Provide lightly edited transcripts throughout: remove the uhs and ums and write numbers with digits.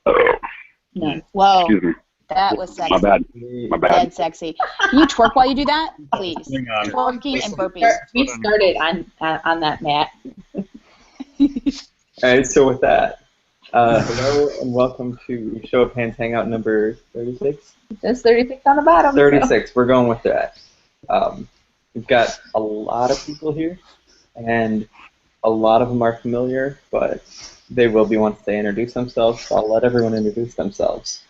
No. Whoa. Excuse me. That was sexy. My bad. My bad. Dead sexy. Can you twerk while you do that? Please. Hang on. Twerking and burpees. We started on that, Matt. All right, so with that, hello and welcome to Show of Hands Hangout number 36? There's 36 on the bottom. 36, we're going with that. We've got a lot of people here, and a lot of them are familiar, but they will be once they introduce themselves, so I'll let everyone introduce themselves.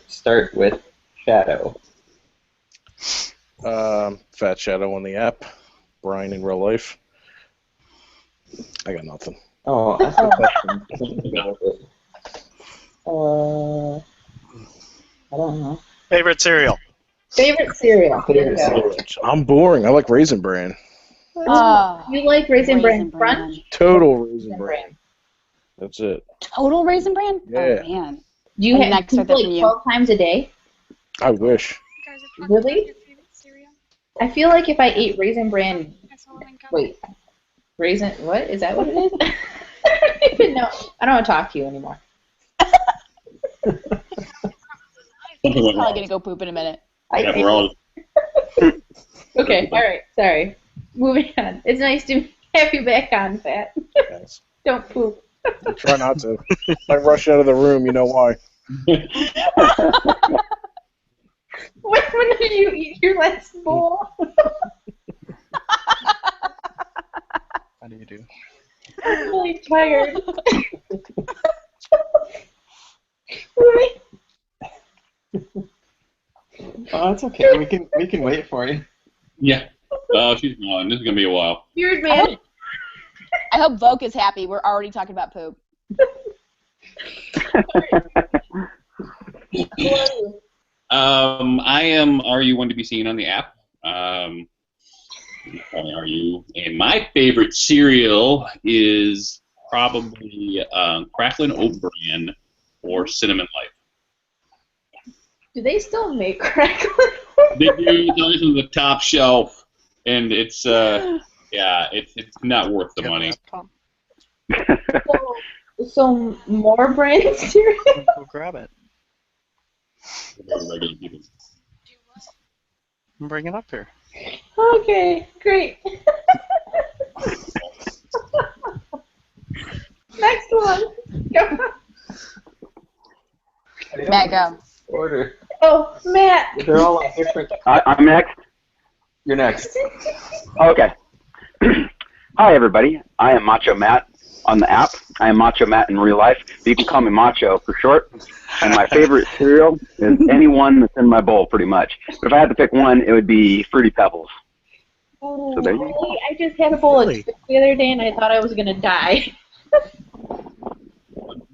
Start with Shadow. FATSHADOW on the app. Brian in real life. I got nothing. Oh, ask a question. Something to go with it. I don't know. Favorite cereal? Favorite cereal. Favorite cereal. I'm boring. I like Raisin Bran. Oh, You like Raisin Bran Raisin Bran. Crunch? Total Raisin Raisin Bran. Bran. That's it. total Raisin Bran? Yeah. Oh, man. Do you And have next, start that like from you. 12 times a day? I wish. Really? I feel like if I ate Raisin Bran, wait, Raisin, what? Is that what it is? I don't even know. I don't want to talk to you anymore. He's probably going to go poop in a minute. Yeah, we're all. Okay, all right, sorry. Moving on. It's nice to have you back on, Pat. Thanks. Don't poop. I try not to. If I rush out of the room, you know why. When did you eat your last bowl? How do you do? I'm really tired. Oh, that's okay. We can wait for you. Yeah. She's gone. This is gonna be a while. Weird man. I hope Voke is happy. We're already talking about poop. I am. Are you one to be seen on the app? Are you? And my favorite cereal is probably Cracklin' Oat Bran or Cinnamon Life. Do they still make crackling? They do. It's always on the top shelf, and it's yeah, it's not worth the money. So more brand cereal? Go grab it. Regular people. Bring it up here. Okay, great. Next one. Go. Matt, go. Order. Oh, Matt. They're all on different. I'm next. You're next. Okay. Hi, everybody. I am Macho Matt on the app. I am Macho Matt in real life. But you can call me Macho for short. And my favorite cereal is any one that's in my bowl, pretty much. But if I had to pick one, it would be Fruity Pebbles. Oh, So there you really? I just had a bowl of chips the other day, and I thought I was gonna die.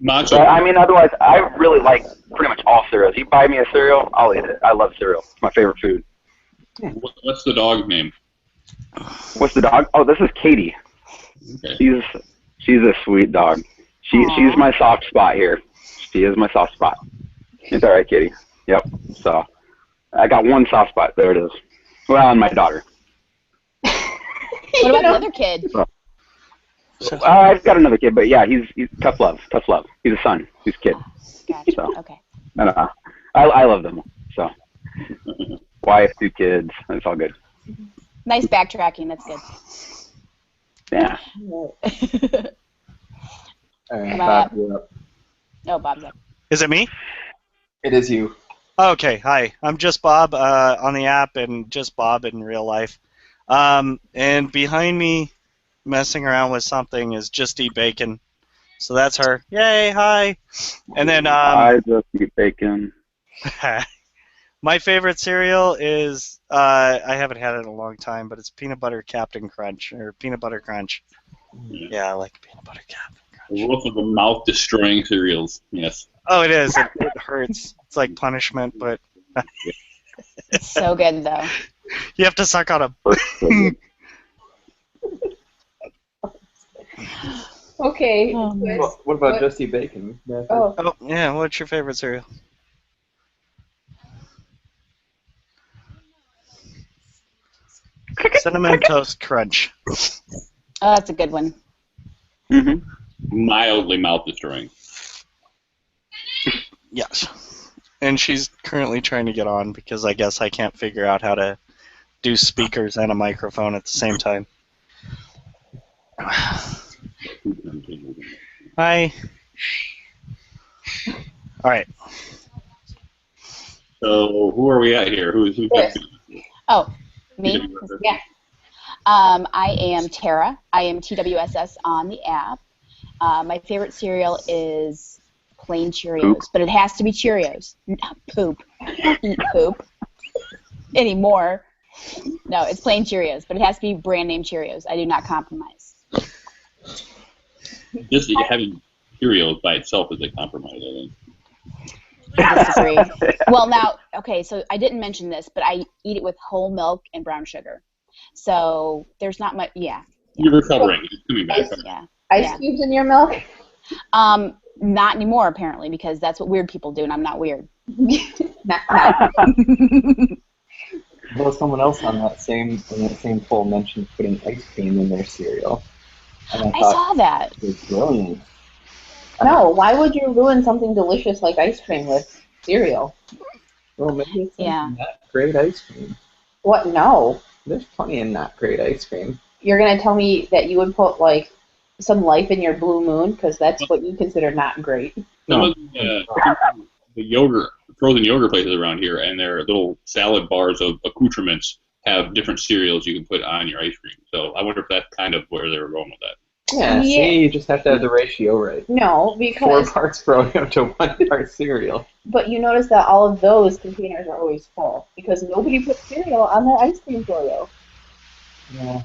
Macho. But, I mean, otherwise, I really like pretty much all cereals. You buy me a cereal, I'll eat it. I love cereal. It's my favorite food. What's the dog's name? What's the dog? Oh, this is Katie. Okay. She's a sweet dog. She's my soft spot here. She is my soft spot. It's all right, Katie. Yep. So I got one soft spot. There it is. Well, and my daughter. What about the other kid? I've got another kid, but yeah, he's tough love. Tough love. He's a son. He's a kid. Gotcha. So, Okay. I love them. So wife, 2 kids. It's all good. Nice backtracking. That's good. Yeah. All right, Matt. Bob, you're up. Oh, Bob's up. Is it me? It is you. Okay, hi. I'm JustBob on the app and JustBob in real life. And behind me, messing around with something, is Just Eat Bacon. So that's her. Yay, hi. And then I just eat bacon. my favorite cereal is I haven't had it in a long time, but it's Peanut Butter Captain Crunch or Peanut Butter Crunch. Yeah, I like Peanut Butter Captain Crunch. Both of them mouth-destroying cereals. Yes. Oh, it is. It hurts. It's like punishment, but It's so good, though. you have to suck on a. Okay. Oh, man. What about Just Eat Bacon? Oh. Oh, yeah. What's your favorite cereal? Cinnamon Toast Crunch. Oh, that's a good one. Mm-hmm. Mildly mouth-destroying. Yes. And she's currently trying to get on because I guess I can't figure out how to do speakers and a microphone at the same time. Hi. All right. So who are we at here? Who's Yes. Oh, me? Yeah. I am Tara. I am TWSS on the app. My favorite cereal is plain Cheerios, Poop. but it has to be Cheerios. Poop. I don't eat poop anymore. No, it's plain Cheerios, but it has to be brand name Cheerios. I do not compromise. Just having Cheerios by itself is a compromise, I think. I disagree. Well, now, okay, so I didn't mention this, but I eat it with whole milk and brown sugar. So there's not much, yeah. You're recovering. It's coming back. Yeah. Ice cubes in your milk? Not anymore, apparently, because that's what weird people do, and I'm not weird. Not. Well, someone else on that same poll mentioned putting ice cream in their cereal. And I saw that. It was brilliant. No, why would you ruin something delicious like ice cream with cereal? Well, maybe it's Yeah. not great ice cream. What? No. There's plenty of not great ice cream. You're going to tell me that you would put, like, some life in your Blue Moon? Because that's what you consider not great. Some of the yogurt, frozen yogurt places around here, and their little salad bars of accoutrements have different cereals you can put on your ice cream. So I wonder if that's kind of where they were going with that. Yeah, see, you just have to have the ratio right. No, 4 because... parts froyo to 1 part cereal. But you notice that all of those containers are always full. Because nobody puts cereal on their ice cream Froyo. Yeah.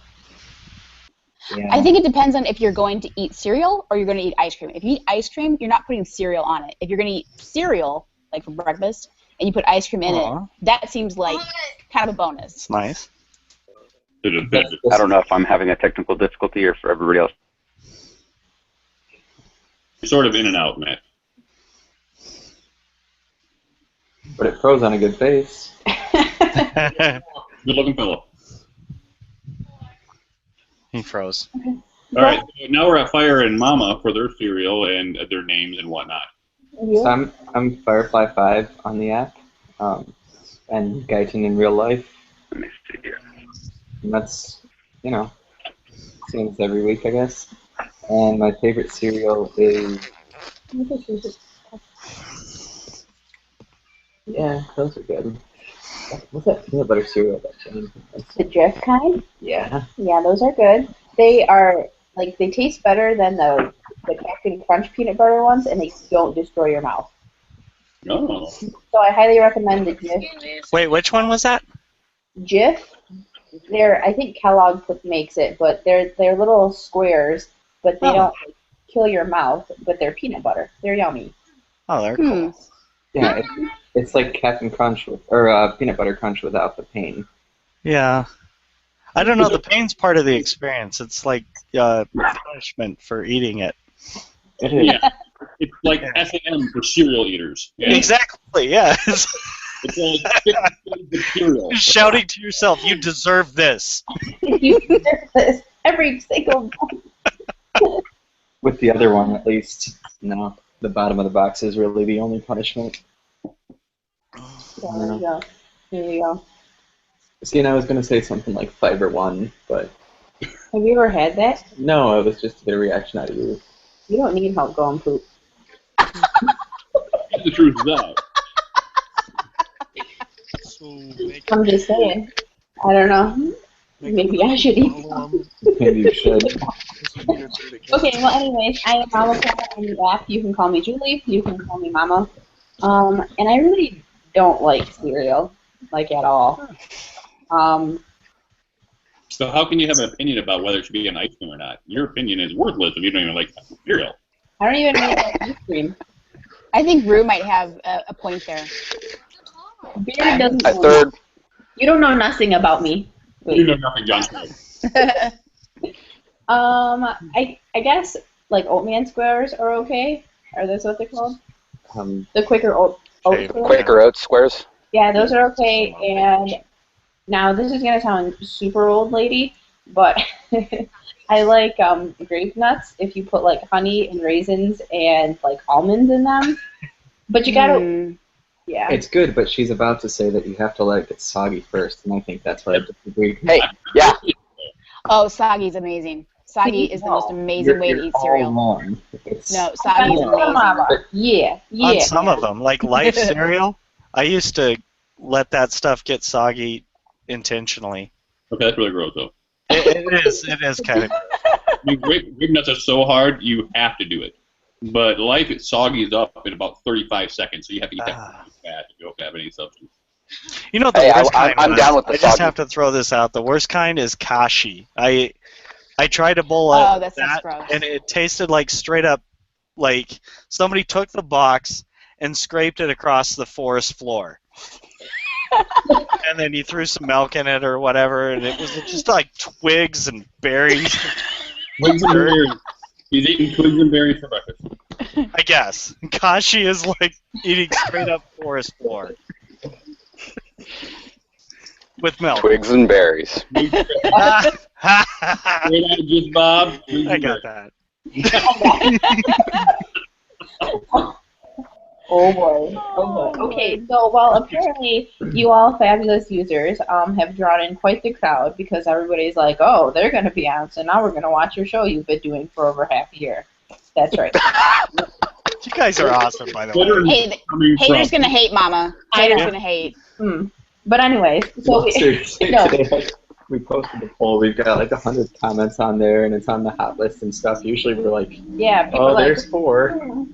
I think it depends on if you're going to eat cereal or you're going to eat ice cream. If you eat ice cream, you're not putting cereal on it. If you're going to eat cereal, like for breakfast, and you put ice cream in it, that seems like kind of a bonus. It's nice. I don't know if I'm having a technical difficulty or for everybody else. You're sort of in and out, Matt. But it froze on a good face. Good looking fellow. He froze. All right, so now we're at Fire and Mama for their cereal and their names and whatnot. So I'm Firefly 5 on the app, and Guyton in real life. Let me see here. And that's, you know, same as every week, I guess. And my favorite cereal is... Yeah, those are good. What's that peanut butter cereal that Jane has? The Jif kind? Yeah. Yeah, those are good. They are, like, they taste better than the Captain Crunch peanut butter ones, and they don't destroy your mouth. Oh. So I highly recommend the Jif. Wait, which one was that? Jif? I think Kellogg makes it, but they're little squares, but they don't like, kill your mouth, but they're peanut butter. They're yummy. Oh, they're cool. Yeah, it's like Captain Crunch, or Peanut Butter Crunch without the pain. Yeah. I don't know, the pain's part of the experience. It's like punishment for eating it. It is. Yeah. It's like S&M for cereal eaters. Yeah. Exactly, yeah. It's like 50 cents of cereal. You're shouting to yourself, you deserve this. You deserve this every single one. With the other one, at least, no. The bottom of the box is really the only punishment. There you go. There you go. See, and I was going to say something like Fiber One, but... Have you ever had that? No, it was just to get a reaction out of you. You don't need help going poop. The truth is out. I'm just saying. I don't know. Maybe I should eat some. Maybe you should. Okay, well, anyways, I am Mama Pomba on the app. You can call me Julie. You can call me Mama. And I really don't like cereal, like, at all. So how can you have an opinion about whether it should be an ice cream or not? Your opinion is worthless if you don't even like cereal. I don't even really like ice cream. I think Rue might have a point there. Beard doesn't I know third. nothing. You don't know nothing about me. You know nothing, John. I guess like Oatman squares are okay. Are those what they're called? The Quaker oat squares? Quaker Oats squares. Yeah, those are okay. And now this is gonna sound super old lady, but I like grape nuts if you put like honey and raisins and like almonds in them. But you gotta, yeah. It's good, but she's about to say that you have to let it get soggy first, and I think that's where I disagree. Hey, yeah. Oh, soggy's amazing. Soggy is the most amazing way to eat cereal. All wrong. No, soggy's amazing. Yeah, yeah. On some of them, like Life cereal, I used to let that stuff get soggy intentionally. Okay, that's really gross, though. It is kind of. I mean, grape nuts are so hard, you have to do it. But Life, it soggies up in about 35 seconds, so you have to eat that fast if you don't have any substance. You know the Hey, worst kind I'm was, down with the I just soggy. have to throw this out. The worst kind is kashi. I tried to bowl Oh, that, that sounds gross. and it tasted like straight up, like somebody took the box and scraped it across the forest floor. And then you threw some milk in it or whatever, and it was just like twigs and berries. Twigs and berries. He's eating twigs and berries for breakfast. I guess. Kashi is like eating straight up forest floor. With milk. Twigs and berries. Straight out of JustBob. I got that. Oh boy. Oh boy. Okay, so well, apparently you all fabulous users have drawn in quite the crowd because everybody's like, oh, they're going to be on, so now we're going to watch your show you've been doing for over half a year. That's right. You guys are awesome, by the way. Hey, haters gonna hate, Mama. Haters gonna hate. But anyways, so today we posted the poll. We've got like 100 comments on there, and it's on the hot list and stuff. Usually we're like, yeah, oh, there's 4.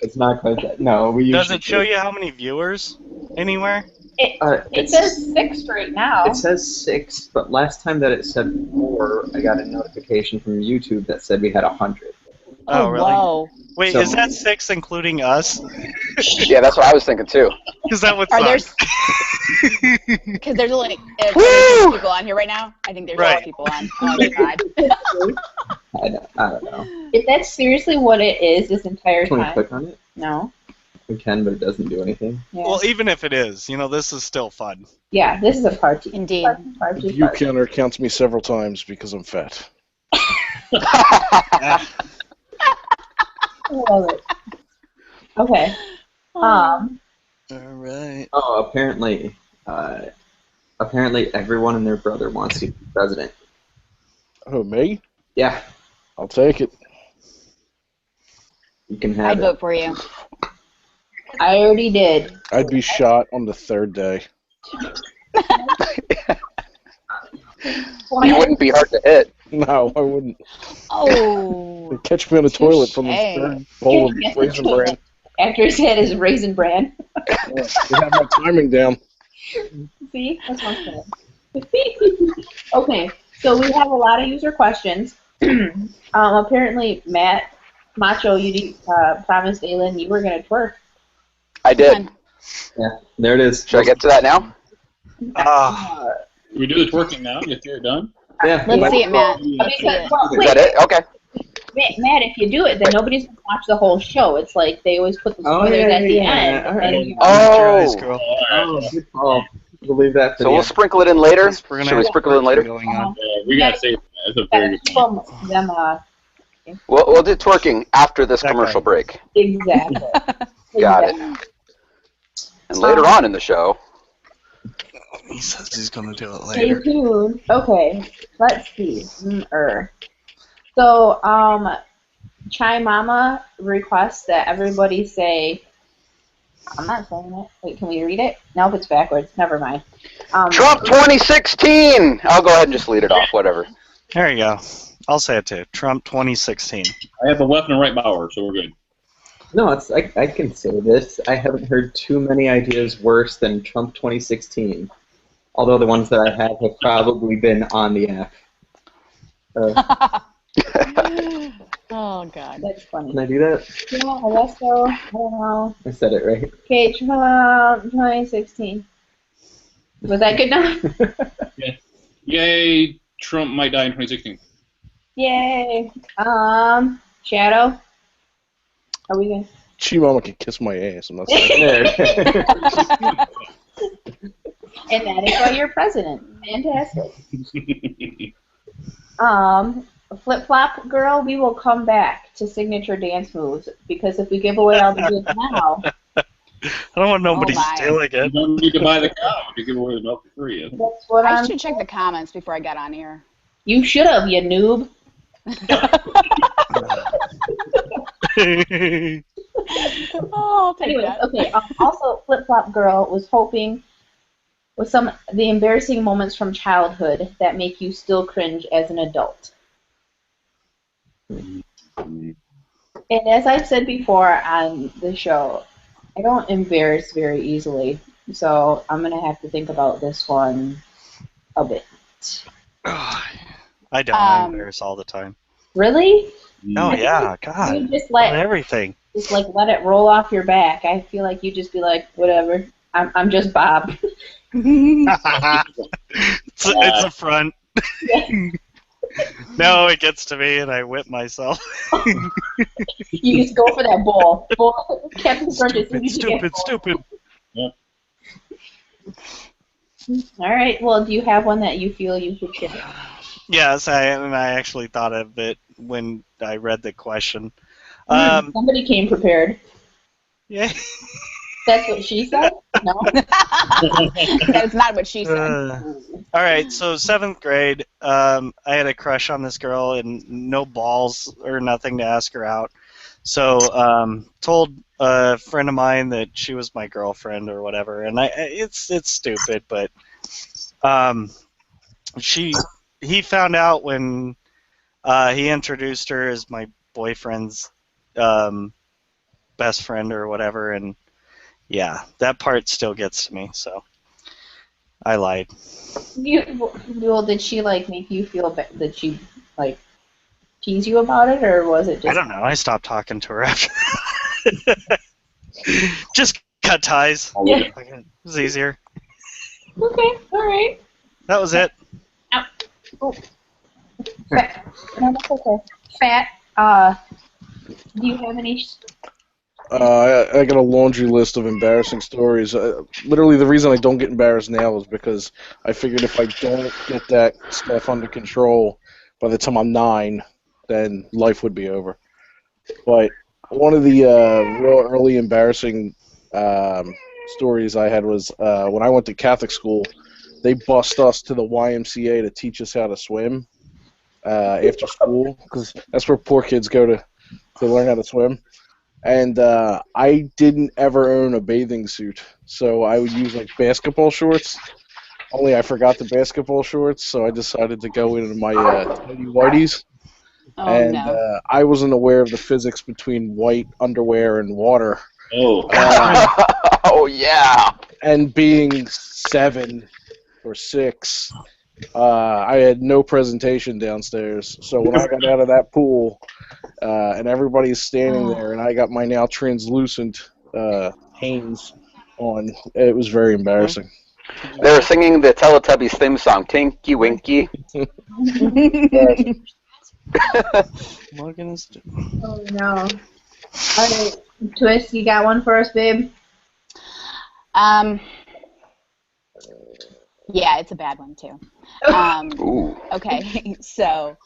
It's not quite that. No, we usually. Does it show you how many viewers anywhere? It says 6 right now. It says 6, but last time that it said 4, I got a notification from YouTube that said we had 100. Oh, really? Whoa. Wait, So- is that 6 including us? Yeah, that's what I was thinking too. Because that would Are there? suck. Because there's only 6 people on here right now. I think there's 12 people on. Oh my god. I don't know. If that's seriously what it is this entire Can we time. click on it? No. We can, but it doesn't do anything. Yeah. Well, even if it is, this is still fun. Yeah, this is a party. Indeed. Party. View counter counts me several times because I'm fat. I love it. Okay. All right. Oh, apparently everyone and their brother wants to be president. Oh, me? Yeah, I'll take it. you can I'd have it. vote for you. I already did. I'd be shot on the 3rd day. You wouldn't be hard to hit. No, I wouldn't. Oh. They'd catch me on the toilet from the Touche. 3rd bowl of Raisin Bran. After his head is Raisin Bran. They have my timing down. See? That's one thing. Okay, so we have a lot of user questions. Apparently, Macho, you promised Aylin you were going to twerk. I did. Yeah, there it is. Should I get to that now? We do the twerking now. If you're done. Yeah. Let's see it, Matt. Because, well, Is wait, that it? Okay. Matt, if you do it, then nobody's going to watch the whole show. It's like they always put the Oh, spoilers yeah, at the yeah, end. all right. and you- Oh. Girl. Oh, good call. We'll leave that for So the we'll end. sprinkle it in later. We're gonna Should we have sprinkle it in later? going on. We got to save that. That's a very good point. Them, We'll do twerking after this That commercial guy. break. exactly. Got it. And later on in the show, He says he's going to do it Stay later. tuned. Okay, let's see. So, Chai Mama requests that everybody say. I'm not saying it. Wait, can we read it? Nope, it's backwards. Never mind. Trump 2016. I'll go ahead and just lead it off. Whatever. There you go. I'll say it too. Trump 2016. I have a left and a right power, so we're good. No, I can say this. I haven't heard too many ideas worse than Trump 2016. Although the ones that I have probably been on the app. Oh god. That's funny. Can I do that? Yeah, I guess so. I don't know. I said it right. Okay, Trump 2016. Was that good enough? Yay, Trump might die in 2016. Yay. Shadow. Are we good? Chi-Mama can kiss my ass. I'm not saying. There. And that is why you're president. Fantastic. Flip Flop Girl, we will come back to signature dance moves because if we give away all the goods now, I don't want nobody my. stealing You it. don't need to buy the cow to give away the milk for free. that's what I I'm. should check the comments before I got on here. You should have, you noob. Oh, I'll take Anyways, that. okay. Also, Flip Flop Girl was hoping with some the embarrassing moments from childhood that make you still cringe as an adult. And as I've said before on the show, I don't embarrass very easily, so I'm gonna have to think about this one a bit. I don't. I embarrass all the time. Really? Oh yeah, God. You just On everything. just like let it roll off your back. I feel like you just be like, whatever. I'm just Bob. It's a front. No, it gets to me and I whip myself. You just go for that bowl. Captain Crunch as soon as you get Stupid. Yep. All right. Well, do you have one that you feel you should share? Yes, I actually thought of it when I read the question. Somebody came prepared. Yeah. That's what she said? No. That's not what she said. All right, so 7th grade, I had a crush on this girl and no balls or nothing to ask her out. So told a friend of mine that she was my girlfriend or whatever, and it's stupid, but he found out when he introduced her as my boyfriend's best friend or whatever, and yeah, that part still gets to me, so I lied. Well, did she like make you feel that she like tease you about it, or was it just? I don't know. I stopped talking to her after. Just cut ties. Yeah. It was easier. Okay. All right. That was it. Oh. Fat. No, that's okay. Fat. Do you have any? I got a laundry list of embarrassing stories. Literally, the reason I don't get embarrassed now is because I figured if I don't get that stuff under control by the time I'm 9, then life would be over. But one of the real early embarrassing stories I had was when I went to Catholic school, they bussed us to the YMCA to teach us how to swim after school, because that's where poor kids go to learn how to swim. And I didn't ever own a bathing suit, so I would use like basketball shorts. Only I forgot the basketball shorts, so I decided to go into my tidy whities. Oh, no. I wasn't aware of the physics between white underwear and water. Oh. Oh, yeah. And being 7 or 6, I had no presentation downstairs. So when I got out of that pool, and everybody's standing there, and I got my now translucent Hanes on, it was very embarrassing. They were singing the Teletubbies theme song, Tinky Winky. Oh no. All right, Twist, you got one for us, babe? Yeah, it's a bad one too. Okay, so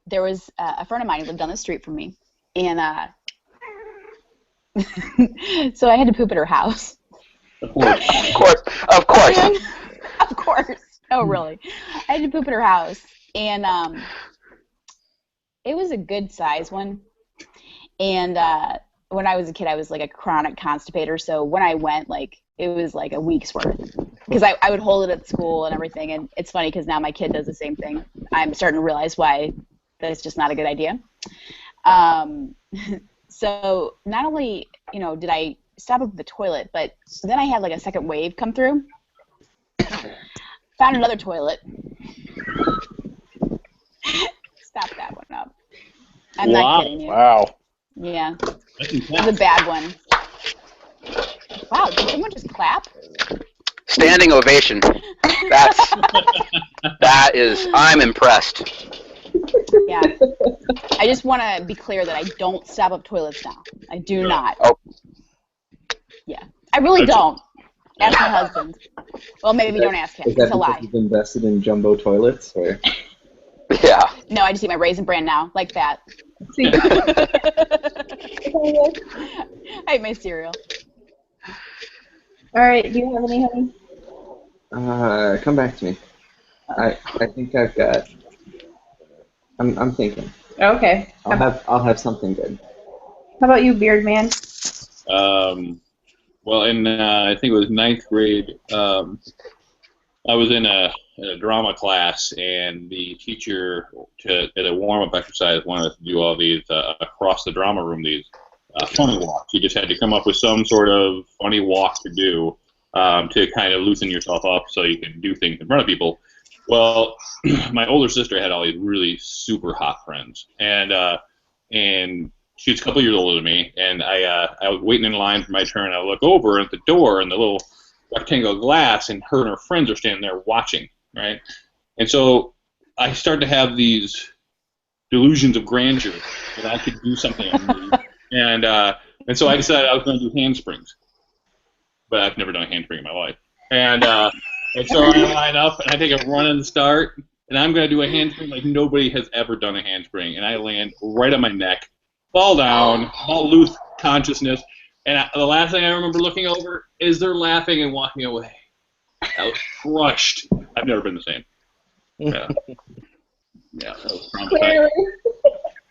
there was a friend of mine who lived down the street from me, and so I had to poop at her house. Of course. Of course. Of course. Oh, really? I had to poop at her house, and it was a good size one. And when I was a kid, I was like a chronic constipator, so when I went, like, it was like a week's worth. Because I would hold it at school and everything, and it's funny because now my kid does the same thing. I'm starting to realize why that's just not a good idea. So not only, did I stop at the toilet, but then I had like a second wave come through. Found another toilet. Stop that one up. I'm not kidding you. Wow. Yeah. It was a bad one. Wow, did someone just clap? Standing ovation. I'm impressed. Yeah. I just want to be clear that I don't stop up toilets now. I do not. Oh. Yeah. I really don't. Ask my husband. Well, maybe don't ask him. Is that It's a because lie. you've invested in jumbo toilets? Or? Yeah. No, I just eat my Raisin Bran now, like that. See? I eat my cereal. All right. Do you have any, honey? Come back to me. I think I've got. I'm thinking. Okay. I'll have something good. How about you, Beard Man? Well, in I think it was ninth grade, I was in a drama class, and the teacher, at a warm-up exercise, wanted us to do all these across the drama room, these funny walks. You just had to come up with some sort of funny walk to do to kind of loosen yourself up so you can do things in front of people. Well, my older sister had all these really super hot friends, and she was a couple years older than me, and I was waiting in line for my turn. I look over at the door, and the little rectangle glass, and her and her friends are standing there watching, right? And so I start to have these delusions of grandeur that I could do something on me. And so I decided I was going to do handsprings. But I've never done a handspring in my life. And so I line up, and I take a run and start, and I'm going to do a handspring like nobody has ever done a handspring. And I land right on my neck, fall down, all loose consciousness. And the last thing I remember looking over is they're laughing and walking away. I was crushed. I've never been the same. Yeah, that was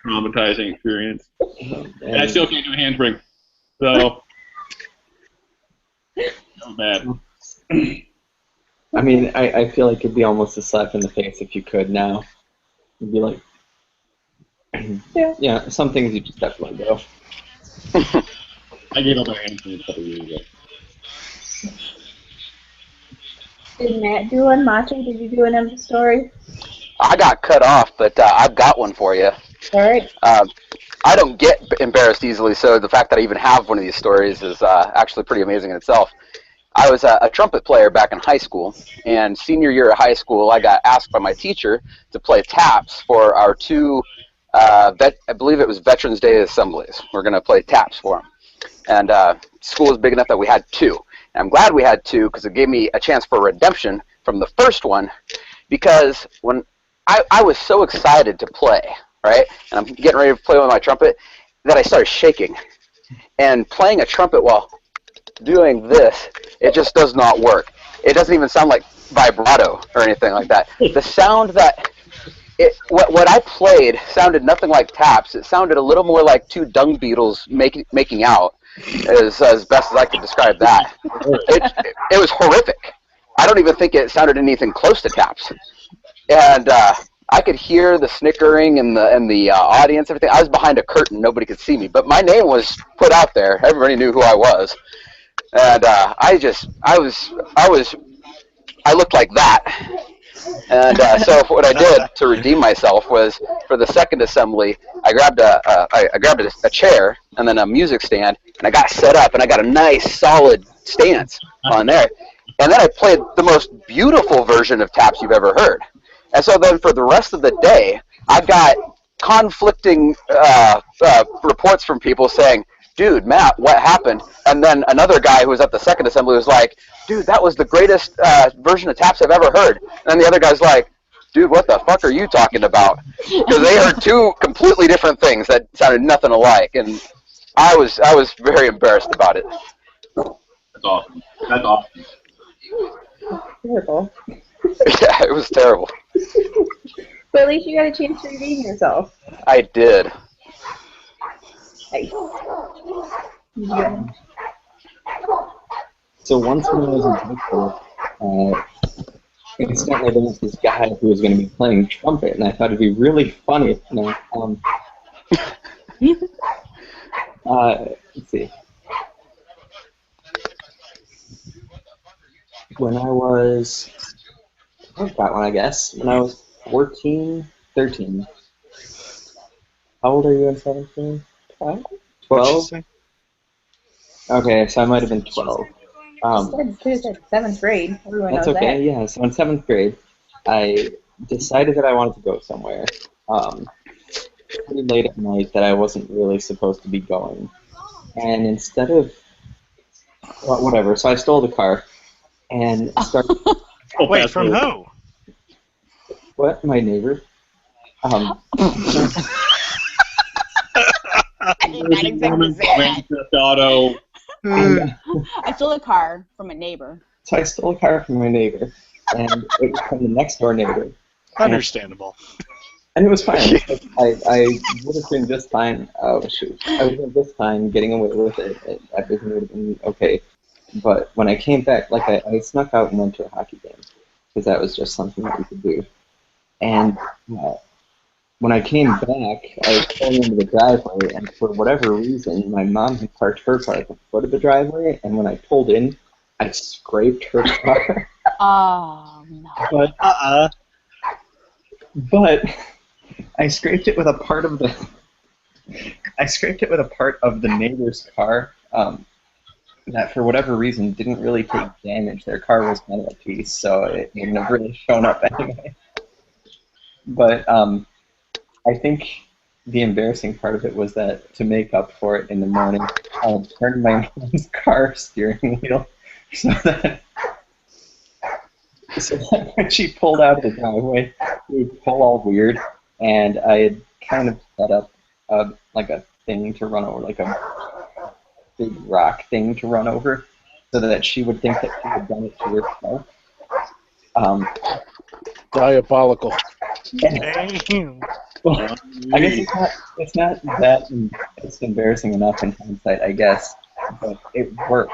traumatizing experience. And I still can't do a handspring. So, so bad. I mean, I feel like it'd be almost a slap in the face if you could now. You'd be like, yeah, some things you just have to let go. I gave up on handspring a couple years ago. Did Matt do one? Macho, did you do another story? I got cut off, but I've got one for you. All right. I don't get embarrassed easily, so the fact that I even have one of these stories is actually pretty amazing in itself. I was a trumpet player back in high school, and senior year of high school, I got asked by my teacher to play taps for our two, I believe it was Veterans Day assemblies. We're going to play taps for them. And school was big enough that we had two. And I'm glad we had two because it gave me a chance for redemption from the first one, because when I was so excited to play, right, and I'm getting ready to play with my trumpet, that I started shaking. And playing a trumpet while doing this, it just does not work. It doesn't even sound like vibrato or anything like that. The sound that what I played sounded nothing like taps. It sounded a little more like two dung beetles making out, as best as I could describe that. It was horrific. I don't even think it sounded anything close to taps. And I could hear the snickering and the audience, everything. I was behind a curtain; nobody could see me, but my name was put out there. Everybody knew who I was, and I looked like that. And so what I did to redeem myself was, for the second assembly, I grabbed a chair and then a music stand, and I got set up, and I got a nice solid stance on there. And then I played the most beautiful version of taps you've ever heard. And so then for the rest of the day, I got conflicting reports from people saying, dude, Matt, what happened? And then another guy who was at the second assembly was like, dude, that was the greatest version of taps I've ever heard. And then the other guy's like, dude, what the fuck are you talking about? Because they heard two completely different things that sounded nothing alike. And I was very embarrassed about it. That's awesome. That's awesome. Terrible. Yeah, it was terrible. But at least you got a chance to redeem yourself. I did. Nice. So once when I was in high school, incidentally there was this guy who was going to be playing trumpet, and I thought it'd be really funny. Let's see. When I was, I've got one, I guess. When I was 14, 13. How old are you in 17? 12? Okay, so I might have been 12. Seventh grade. Everyone That's knows okay, that. yeah. So in 7th grade, I decided that I wanted to go somewhere. Pretty late at night that I wasn't really supposed to be going. And instead of, well, whatever, so I stole the car and started... Wait, from who? What? My neighbor? Um, I did not expect to say that. Grand Theft Auto. I stole a car from a neighbor. So I stole a car from my neighbor, and it was from the next door neighbor. Understandable. And it was fine. I would have been just fine. Oh, shoot. I would have been just fine getting away with it. Everything would have been okay. But when I came back, like, I snuck out and went to a hockey game, because that was just something that we could do. And when I came back, I was pulling into the driveway, and for whatever reason, my mom had parked her car at the foot of the driveway, and when I pulled in, I scraped her car. Oh, no. But I scraped it with a part of the neighbor's car that for whatever reason didn't really take damage. Their car was kind of a piece, so it wouldn't have really shown up anyway. But I think the embarrassing part of it was that to make up for it in the morning, I turned my mom's car steering wheel so that when she pulled out of the driveway, it would pull all weird, and I had kind of set up like a thing to run over, like a big rock thing to run over, so that she would think that she had done it to herself. Diabolical. Well, I guess it's not that it's embarrassing enough in hindsight, I guess, but it worked.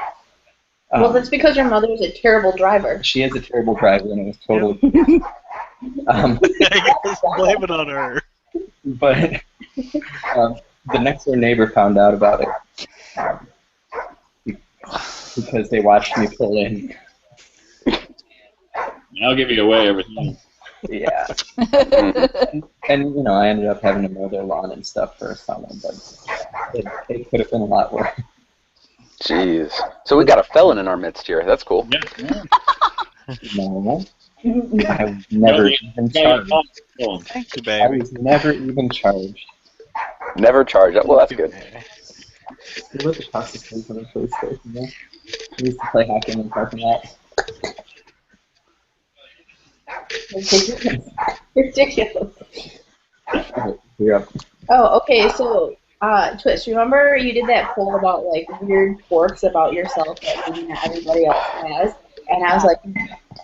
Well, that's because your mother is a terrible driver. She is a terrible driver, and it was totally. I guess blame it on her. But the next door neighbor found out about it because they watched me pull in. I'll give you away everything. Yeah. and you know, I ended up having to mow their lawn and stuff for a summer, but it could have been a lot worse. Jeez. So we got a felon in our midst here. That's cool. Yeah. No. I was never even charged. Thank you, I baby. was never even charged. Never charged. Well, that's good. We lived across the street from the police station, yeah. We used to play hockey in the parking lot. Ridiculous. You're up. Oh, okay, so, Twist, remember you did that poll about, like, weird quirks about yourself that maybe not everybody else has? And I was like,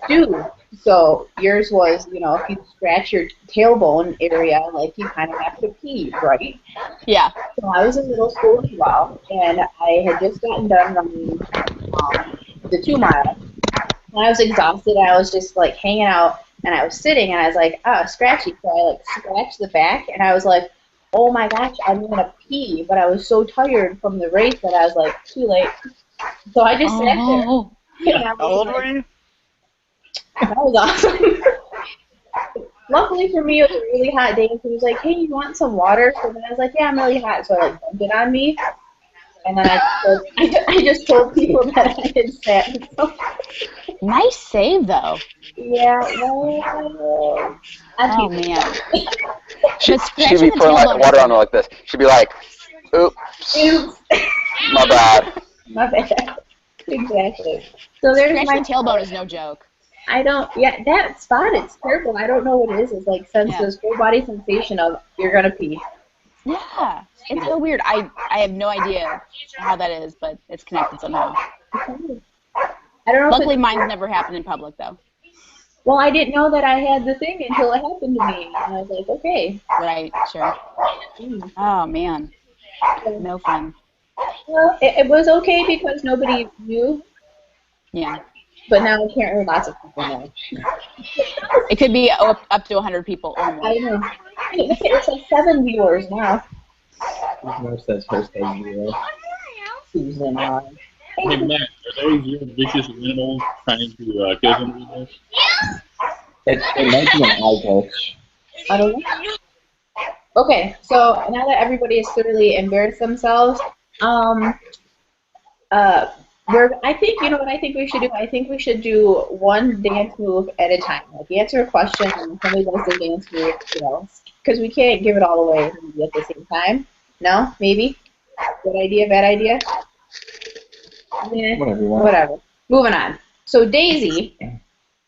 dude, so yours was, you know, if you scratch your tailbone area, like, you kind of have to pee, right? Yeah. So I was in middle school as well, and I had just gotten done running the 2 mile. And I was exhausted, and I was just, like, hanging out, and I was sitting, and I was like, scratchy. So I, like, scratched the back, and I was like, oh my gosh, I'm going to pee. But I was so tired from the race that I was like, too late. So I just sat there. How old were you? That was awesome. Luckily for me, it was a really hot day, and he was like, hey, you want some water? So then I was like, yeah, I'm really hot. So I, like, dumped it on me. And then I just told people that I had sat. Nice save, though. Yeah, well, oh, man. She'd be pouring like water on her like this. She'd be like, oops. My bad. My bad. Exactly. So there's my tailbone is no joke. That spot, it's terrible. I don't know what it is. It's like this whole body sensation of you're going to pee. Yeah. It's so weird. I have no idea how that is, but it's connected somehow. I don't know. Luckily, mine's never happened in public, though. Well, I didn't know that I had the thing until it happened to me. And I was like, okay. Right, sure. Oh, man. No fun. Well, it was okay because nobody knew. Yeah. But now apparently lots of people know. It could be up to 100 people or more. I know. It's like 7 viewers now. Says first zero. Susan on. Hey, Matt, are those your vicious animals trying to kill somebody there? It might be an eye glitch. I don't know. Okay, so now that everybody has thoroughly embarrassed themselves, I think, you know what I think we should do? I think we should do one dance move at a time. Like, answer a question and somebody does the dance move, you know, because we can't give it all away at the same time. No? Maybe? Good idea, bad idea? Yeah, whatever. Moving on. So Daisy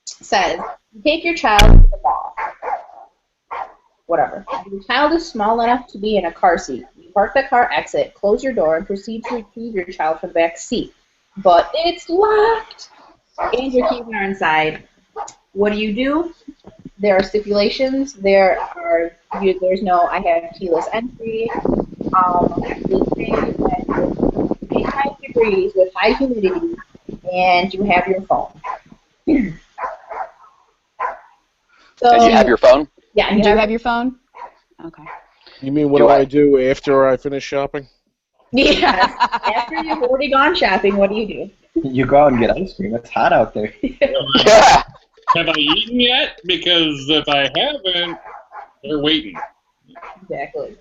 says, take your child to the ball. whatever. Your child is small enough to be in a car seat. You park the car, exit, close your door, and proceed to retrieve your child from the back seat. But it's locked, and your keys are inside. What do? There are stipulations. There's no, I have keyless entry. It's 85 degrees with high humidity, and you have your phone. So, and you have your phone? Yeah, you do have your phone? Okay. You mean what do I do after I finish shopping? Yes. After you've already gone shopping, what do? You go out and get ice cream. It's hot out there. Yeah. Have I eaten yet? Because if I haven't, they're waiting. Exactly.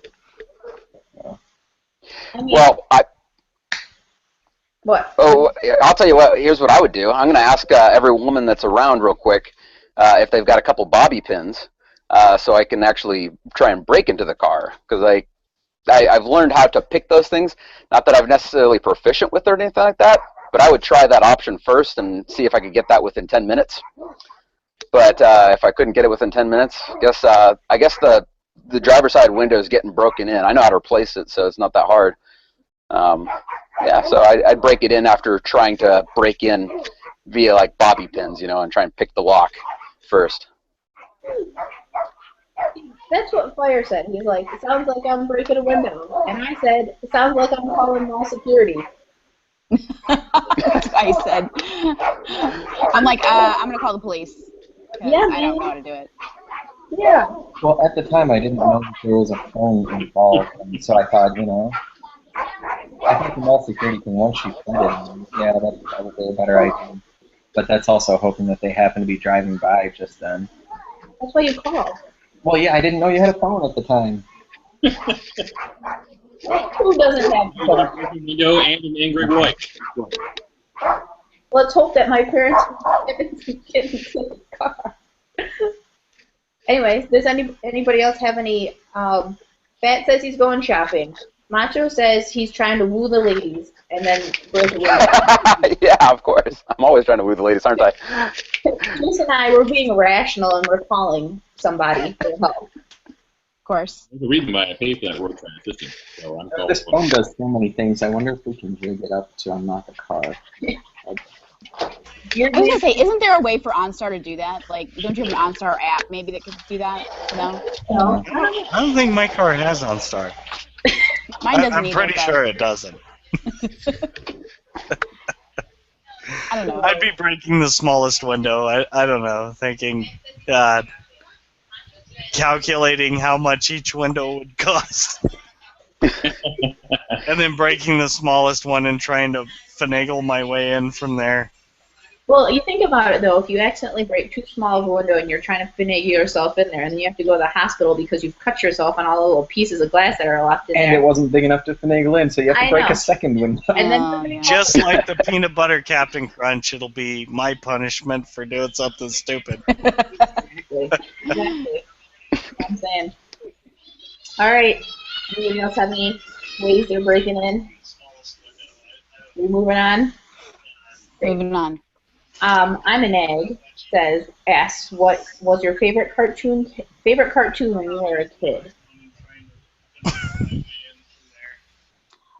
What? Oh, I'll tell you what. Here's what I would do. I'm going to ask every woman that's around real quick if they've got a couple bobby pins, so I can actually try and break into the car. Because I've learned how to pick those things. Not that I'm necessarily proficient with it or anything like that, but I would try that option first and see if I could get that within 10 minutes. But if I couldn't get it within 10 minutes, I guess the driver's side window is getting broken in. I know how to replace it, so it's not that hard. Yeah, so I'd break it in after trying to break in via like bobby pins, and try and pick the lock first. That's what Fire said. He's like, it sounds like I'm breaking a window. And I said, it sounds like I'm calling mall security. That's what I said. I'm like, I'm going to call the police. Yeah, I don't know how to do it. Yeah. Well, at the time, I didn't know that there was a phone involved, and so I thought, I think the mall security thing, once you find it, yeah, that's probably a better idea. But that's also hoping that they happen to be driving by just then. That's what you call. Well, yeah, I didn't know you had a phone at the time. Who doesn't have a phone? Window and an angry wife. Let's hope that my parents get into the car. Anyways, does anybody else have any? Fat says he's going shopping. Macho says he's trying to woo the ladies, and then break away. Yeah, of course. I'm always trying to woo the ladies, aren't I? Chris and I were being rational, and we're calling somebody for help. Of course. There's a reason why I pay for that word assistant. So I'm This phone does so many things. I wonder if we can rig it up to unlock a car. I was going to say, isn't there a way for OnStar to do that? Like, don't you have an OnStar app maybe that could do that? No? I don't think my car has OnStar. Mine doesn't I'm either, pretty but sure it doesn't. I don't know. I'd be breaking the smallest window. I don't know, thinking, God, calculating how much each window would cost. And then breaking the smallest one and trying to finagle my way in from there. Well, you think about it, though. If you accidentally break too small of a window and you're trying to finagle yourself in there, and then you have to go to the hospital because you've cut yourself on all the little pieces of glass that are left in there. And it wasn't big enough to finagle in, so you have to break a second window. And then just like the peanut butter Captain Crunch, it'll be my punishment for doing something stupid. Exactly. I'm saying. All right. Anybody else have any ways they're breaking in? We moving on? Moving on. I'm an egg. Asks, what was your favorite cartoon when you were a kid?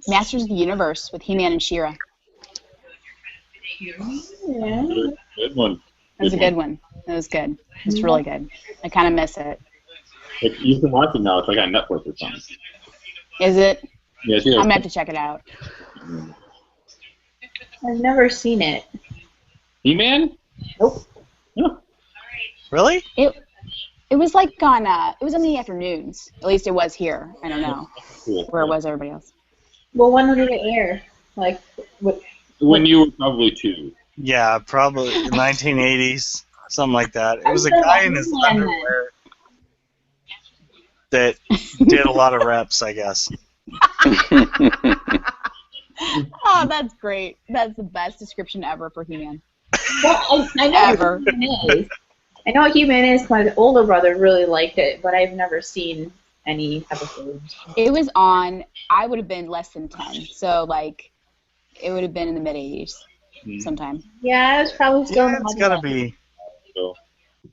Masters of the Universe with He-Man and She-Ra. Yeah. Good one. That was a good one. That was good. It was really good. I kind of miss it. You can watch it now. It's like on Netflix or something. Is it? Yeah, I'm going to have to check it out. I've never seen it. He-Man? Nope. Yeah. Really? It was like on it was in the afternoons. At least it was here. I don't know where it was everybody else. Well, when did it air? Like what? When you were probably 2. Yeah, probably 1980s, something like that. It was a guy in his underwear that did a lot of reps, I guess. Oh, that's great. That's the best description ever for He-Man. Well, I know Ever. what He-Man is. I know what He-Man is. My older brother really liked it, but I've never seen any episodes. It was on, I would have been less than 10, so like, it would have been in the mid-80s sometime. Yeah, I was probably still in It's gotta be.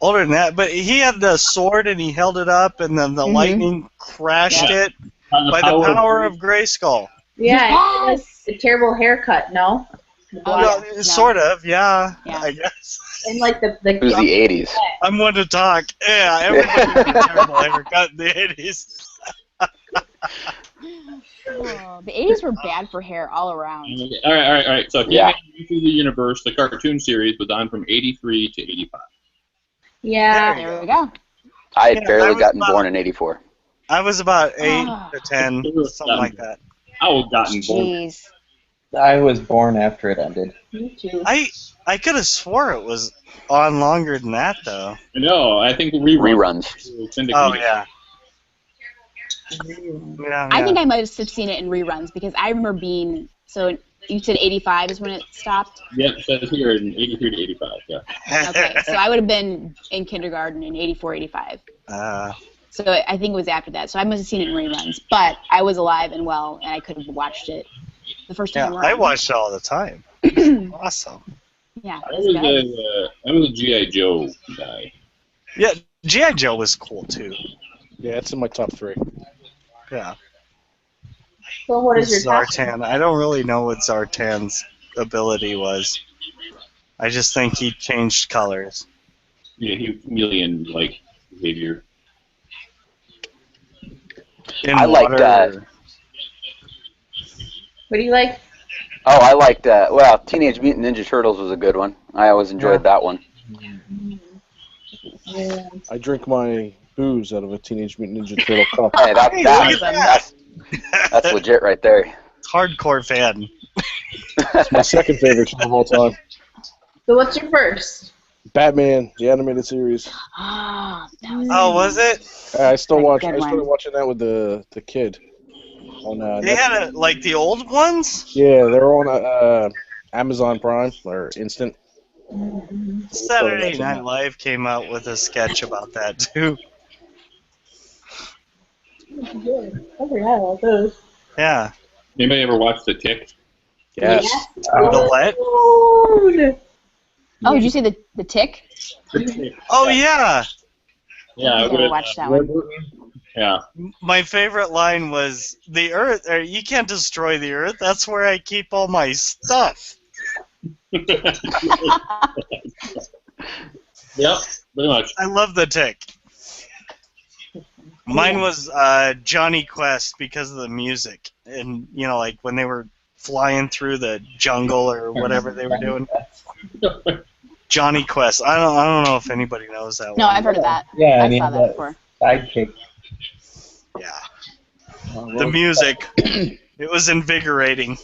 older than that, but he had the sword and he held it up, and then the lightning crashed it by the power of Grayskull. Yeah, yes. A terrible haircut, no? Sort of, yeah, I guess. And like the it was the 80s. I'm one to talk. Yeah, everybody had a terrible haircut in the 80s. Oh, the 80s were bad for hair all around. All right. So, through the universe, the cartoon series was on from 83 to 85. Yeah. There we go. I had barely gotten born in 84. I was about 8 to 10, something like that. I was gotten born. Jeez. I was born after it ended. Me too. I could have swore it was on longer than that, though. No, I think reruns. Oh, yeah. I think I might have seen it in reruns because I remember being. So you said 85 is when it stopped? Yep, it says here in 83 to 85, yeah. Okay, so I would have been in kindergarten in 84, 85. So I think it was after that. So I must have seen it in reruns. But I was alive and well, and I could have watched it the first time around. I watched it all the time. Awesome. Yeah. I was a G.I. Joe guy. Yeah, G.I. Joe was cool, too. Yeah, it's in my top 3. Yeah. So what is your top? Zartan. I don't really know what Zartan's ability was. I just think he changed colors. Yeah, he was chameleon-like behavior. I liked that. What do you like? Oh, I liked Teenage Mutant Ninja Turtles was a good one. I always enjoyed that one. Yeah. I drink my booze out of a Teenage Mutant Ninja Turtle cup. Hey, that's legit right there. Hardcore fan. It's my second favorite show of all time. So what's your first? Batman, the animated series. Oh, was it? I started watching that with the kid. On, they had like the old ones? Yeah, they were on Amazon Prime or Instant. Saturday Night Live came out with a sketch about that too. I forgot about those. Yeah. Anybody ever watch The Tick? Yes. The what? Oh, did you say the Tick? The Tick. Oh yeah. Yeah, I never watched that one. Yeah. My favorite line was, "The Earth, or you can't destroy the Earth. That's where I keep all my stuff." Yep, pretty much. I love the Tick. Mine was Johnny Quest because of the music, and like when they were flying through the jungle or whatever they were doing. Johnny Quest. I don't know if anybody knows that one. No, I've heard of that. Yeah, I saw that before. Sidekick. Yeah. The music. It was invigorating.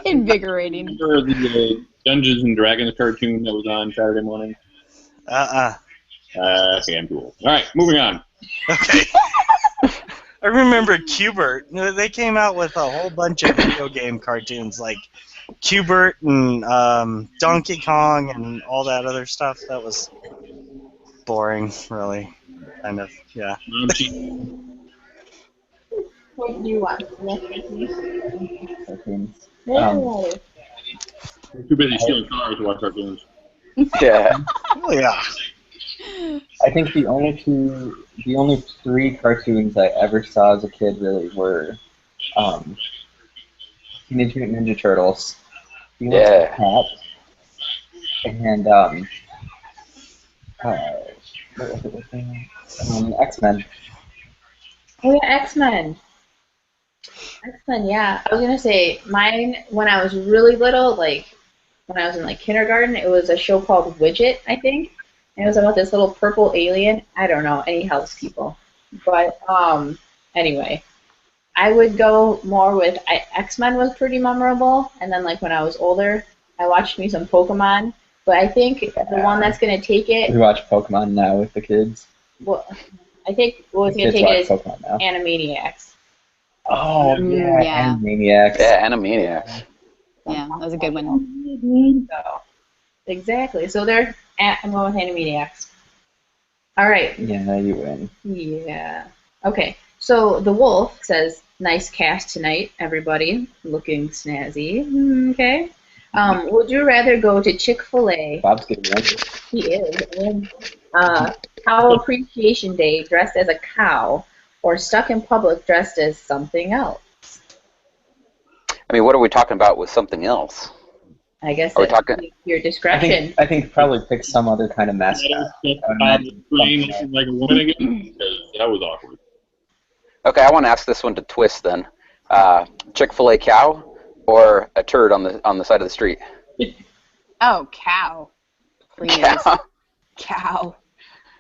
Invigorating. Remember the Dungeons and Dragons cartoon that was on Saturday morning? Okay, I'm too old. All right, moving on. Okay. I remember Q*bert. They came out with a whole bunch of video game cartoons like Q*bert and Donkey Kong and all that other stuff. That was boring, really. Kind of, yeah. What do you want? Cartoons. We're too busy stealing cars to watch cartoons. Yeah. Oh, yeah. I think the only 3 cartoons I ever saw as a kid really were Teenage Mutant Ninja Turtles, Yeah. Cat, and X-Men. Oh yeah, X-Men. X-Men, yeah. I was gonna say mine when I was really little, like when I was in like kindergarten. It was a show called Widget, I think. And it was about this little purple alien. I don't know, and he helps people. But anyway, I would go more with X-Men was pretty memorable, and then like when I was older, I watched me some Pokemon. But I think the one that's gonna take it. We watch Pokemon now with the kids. Well, I think what's gonna take it is Animaniacs. Oh yeah, Animaniacs. Yeah, Animaniacs. Yeah, that was a good one. So, exactly. So they're I'm going with Animaniacs. All right. Yeah, you win. Yeah. Okay. So the wolf says, "Nice cast tonight, everybody. Looking snazzy." Okay. Would you rather go to Chick-fil-A? Bob's getting ready. He is. And, Cow Appreciation Day dressed as a cow, or stuck in public dressed as something else? I mean, what are we talking about with something else? I guess Are we that's talking? your discretion. I think probably pick some other kind of mascot. Like a woman again? Because that was awkward. Okay, I want to ask this one to twist then. Chick-fil-A cow or a turd on the side of the street? Oh, cow. Please. Cow.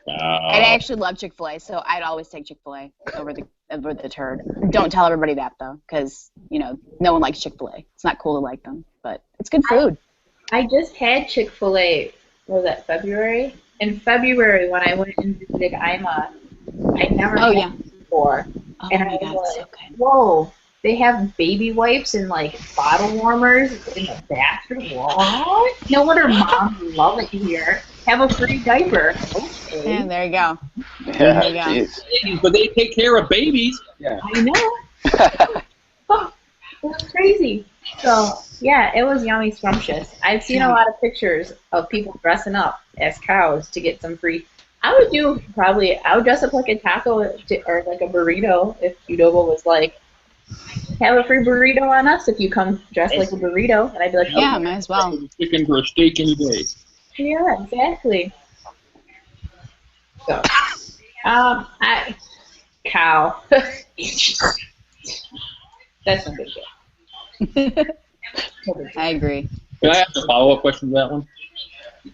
And I actually love Chick-fil-A, so I'd always take Chick-fil-A over the turd. Don't tell everybody that, though, because, no one likes Chick-fil-A. It's not cool to like them, but it's good food. I just had Chick-fil-A, was that February? In February, when I went and visited Ima, I never had it before. Oh, and my I God, was so like, good. whoa, they have baby wipes and, bottle warmers in the bathroom. What? No wonder moms love it here. Have a free diaper. Okay. Yeah, there you go. Yeah, There you go. But they take care of babies. Yeah. I know. Oh, that's crazy. So, yeah, it was yummy scrumptious. I've seen a lot of pictures of people dressing up as cows to get some free. I would dress up like a taco or like a burrito if Qdoba was like, have a free burrito on us if you come dressed like a burrito. And I'd be like, oh, Yeah, might as well. Chicken for a steak any day. yeah, exactly. So, cow. That's not good. I agree. Can I ask a follow-up question to that one?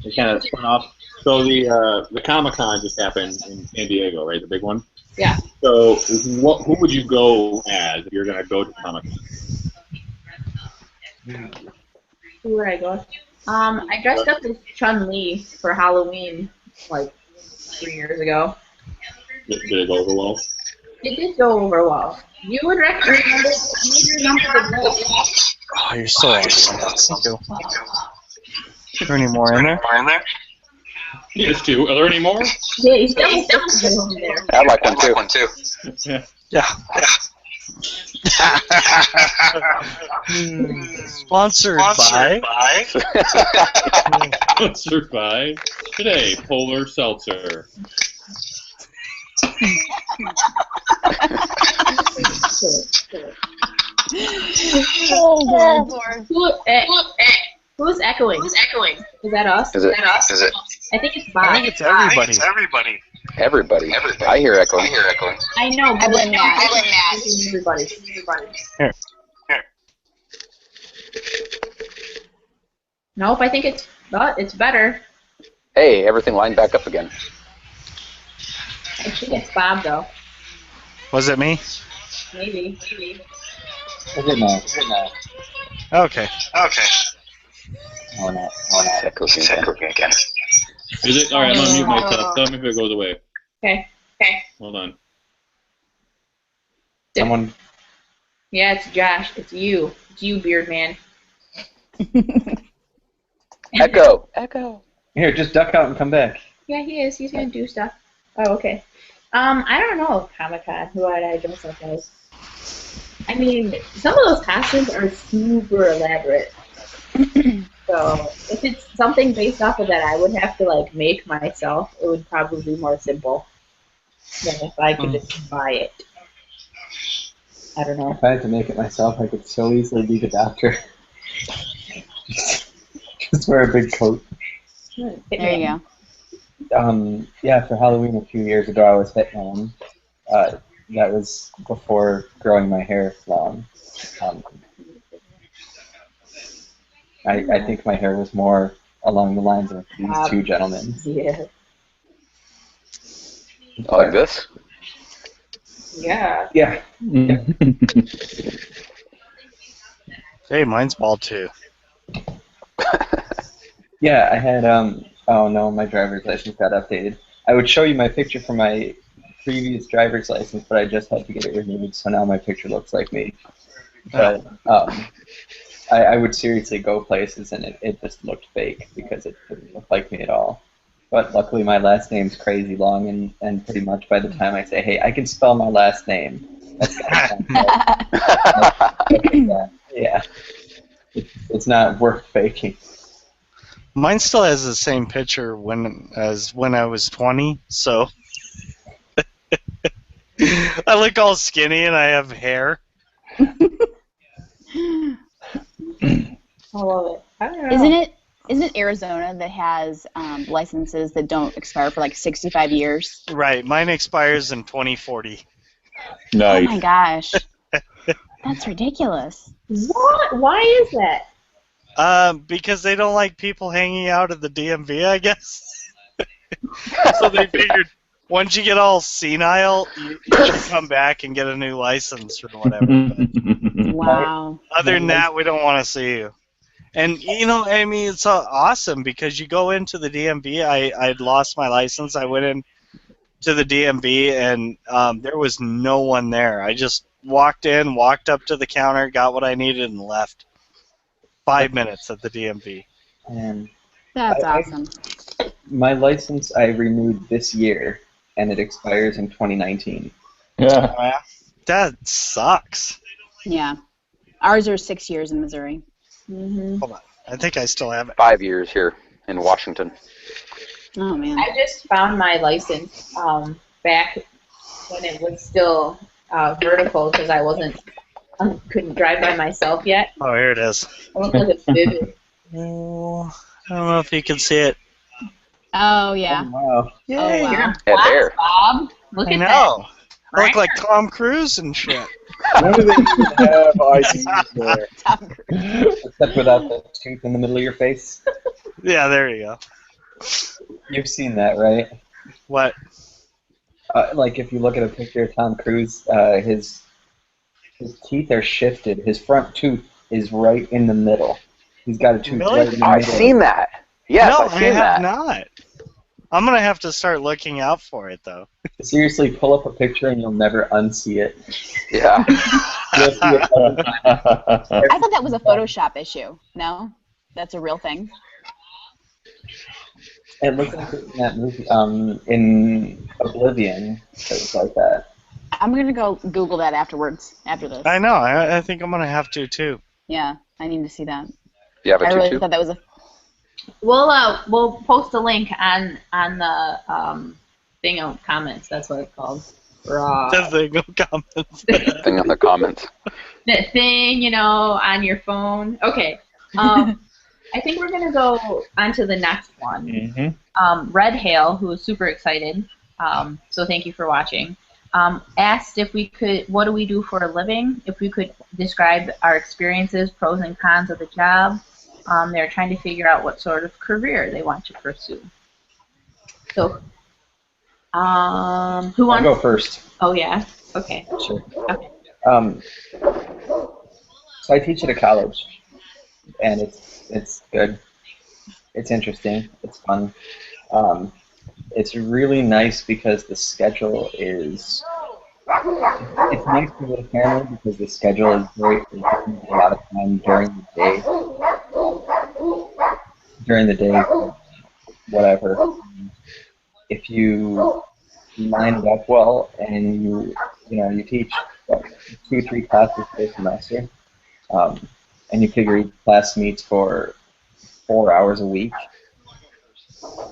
To kind of spun off. So the Comic-Con just happened in San Diego, right? The big one? Yeah. So who would you go as if you're going to go to Comic-Con? Who would I go? I dressed up as Chun-Li for Halloween, 3 years ago. Did it go over well? It did go over well. You would remember the voice. Oh, you're so awesome. Thank you. Is there any more in there? Yes, two. Are there any more? Yeah, he's definitely over there. I'd like one too. Yeah. Sponsored by. Sponsored by today, Polar Seltzer. Oh, Lord. Who's echoing? Is that us? Is it? I think it's Bob. I think it's everybody. Everybody. I hear echoing. I know. I blame Matt. Everybody. Here. Nope, I think it's better. Hey, everything lined back up again. I think it's Bob, though. Was it me? Maybe. Is it not? Okay. Oh, no. It's echoing again. Is it? All right, I'm going to mute myself. Tell me if it goes away. Okay. Hold on. Someone. Yeah, it's Josh. It's you. It's you, Beard Man. Echo. Here, just duck out and come back. Yeah, he is. He's gonna do stuff. Oh, okay. I don't know, Comic-Con. Who would I dress up as? I mean, some of those costumes are super elaborate. So if it's something based off of that, I would have to make myself. It would probably be more simple than if I could just buy it. I don't know. If I had to make it myself, I could so easily be the doctor. Just wear a big coat. There you go. Yeah, for Halloween a few years ago, I was Hitman. That was before growing my hair long. I think my hair was more along the lines of these two gentlemen. Yeah. Like this? Yeah. Yeah. Hey, mine's bald too. Yeah, I had, oh no, my driver's license got updated. I would show you my picture from my previous driver's license, but I just had to get it renewed, so now my picture looks like me. But I would seriously go places, and it just looked fake because it didn't look like me at all. But luckily my last name's crazy long, and pretty much by the time I say, hey, I can spell my last name, that's gonna sound right. Yeah. It's not worth faking. Mine still has the same picture as when I was 20, so I look all skinny and I have hair. I love it. I don't know. Isn't it Arizona that has licenses that don't expire for like 65 years? Right, mine expires in 2040. Nice. Oh my gosh. That's ridiculous. What? Why is that? Because they don't like people hanging out at the DMV, I guess. So they figured once you get all senile, you should come back and get a new license or whatever. But wow. Other than that, we don't want to see you. And, you know, I mean, it's awesome because you go into the DMV. I'd lost my license. I went in to the DMV, and there was no one there. I just walked in, walked up to the counter, got what I needed, and left. 5 minutes at the DMV. And that's awesome. My license I renewed this year, and it expires in 2019. Yeah. That sucks. Yeah. Ours are 6 years in Missouri. Mm-hmm. Hold on. I think I still have it. 5 years here in Washington. Oh, man. I just found my license back when it was still vertical because I couldn't drive by myself yet. Oh, here it is. I look like it's vivid. Oh, I don't know if you can see it. Oh, yeah. Oh, wow. Yay. Oh, wow. Yeah, Wow, there. Bob. Look I at know. I look like Tom Cruise and shit. When do they even have IDs there? Tom Cruise. Except without the tooth in the middle of your face. Yeah, there you go. You've seen that, right? What? Like if you look at a picture of Tom Cruise, his teeth are shifted. His front tooth is right in the middle. He's got a tooth Really? right in the middle. I've seen that. Yes, no, I've I seen have that. not. I'm going to have to start looking out for it, though. Seriously, pull up a picture and you'll never unsee it. Yeah. You'll see it every time. I thought that was a Photoshop issue. No? That's a real thing? It looks like in that movie, in Oblivion, it was like that. I'm going to go Google that after this. I know. I think I'm going to have to, too. Yeah, I need to see that. You have a I really tutu? thought that was a... We'll post a link on the thing of comments. That's what it's called. The thing of comments. Thing on the comments. That thing, you know, on your phone. Okay. I think we're gonna go on to the next one. Mm-hmm. Red Hale, who is super excited. So thank you for watching. Asked if we could, what do we do for a living? If we could describe our experiences, pros and cons of the job. They're trying to figure out what sort of career they want to pursue. So, who I'll wants? go first. Oh yeah. Okay. Sure. Okay. So I teach at a college, and it's good. It's interesting. It's fun. It's really nice because the schedule is. It's nice to the family because the schedule is great. You have a lot of time during the day. Whatever. If you line it up well and you teach 2 or 3 classes per semester, and you figure each class meets for 4 hours a week.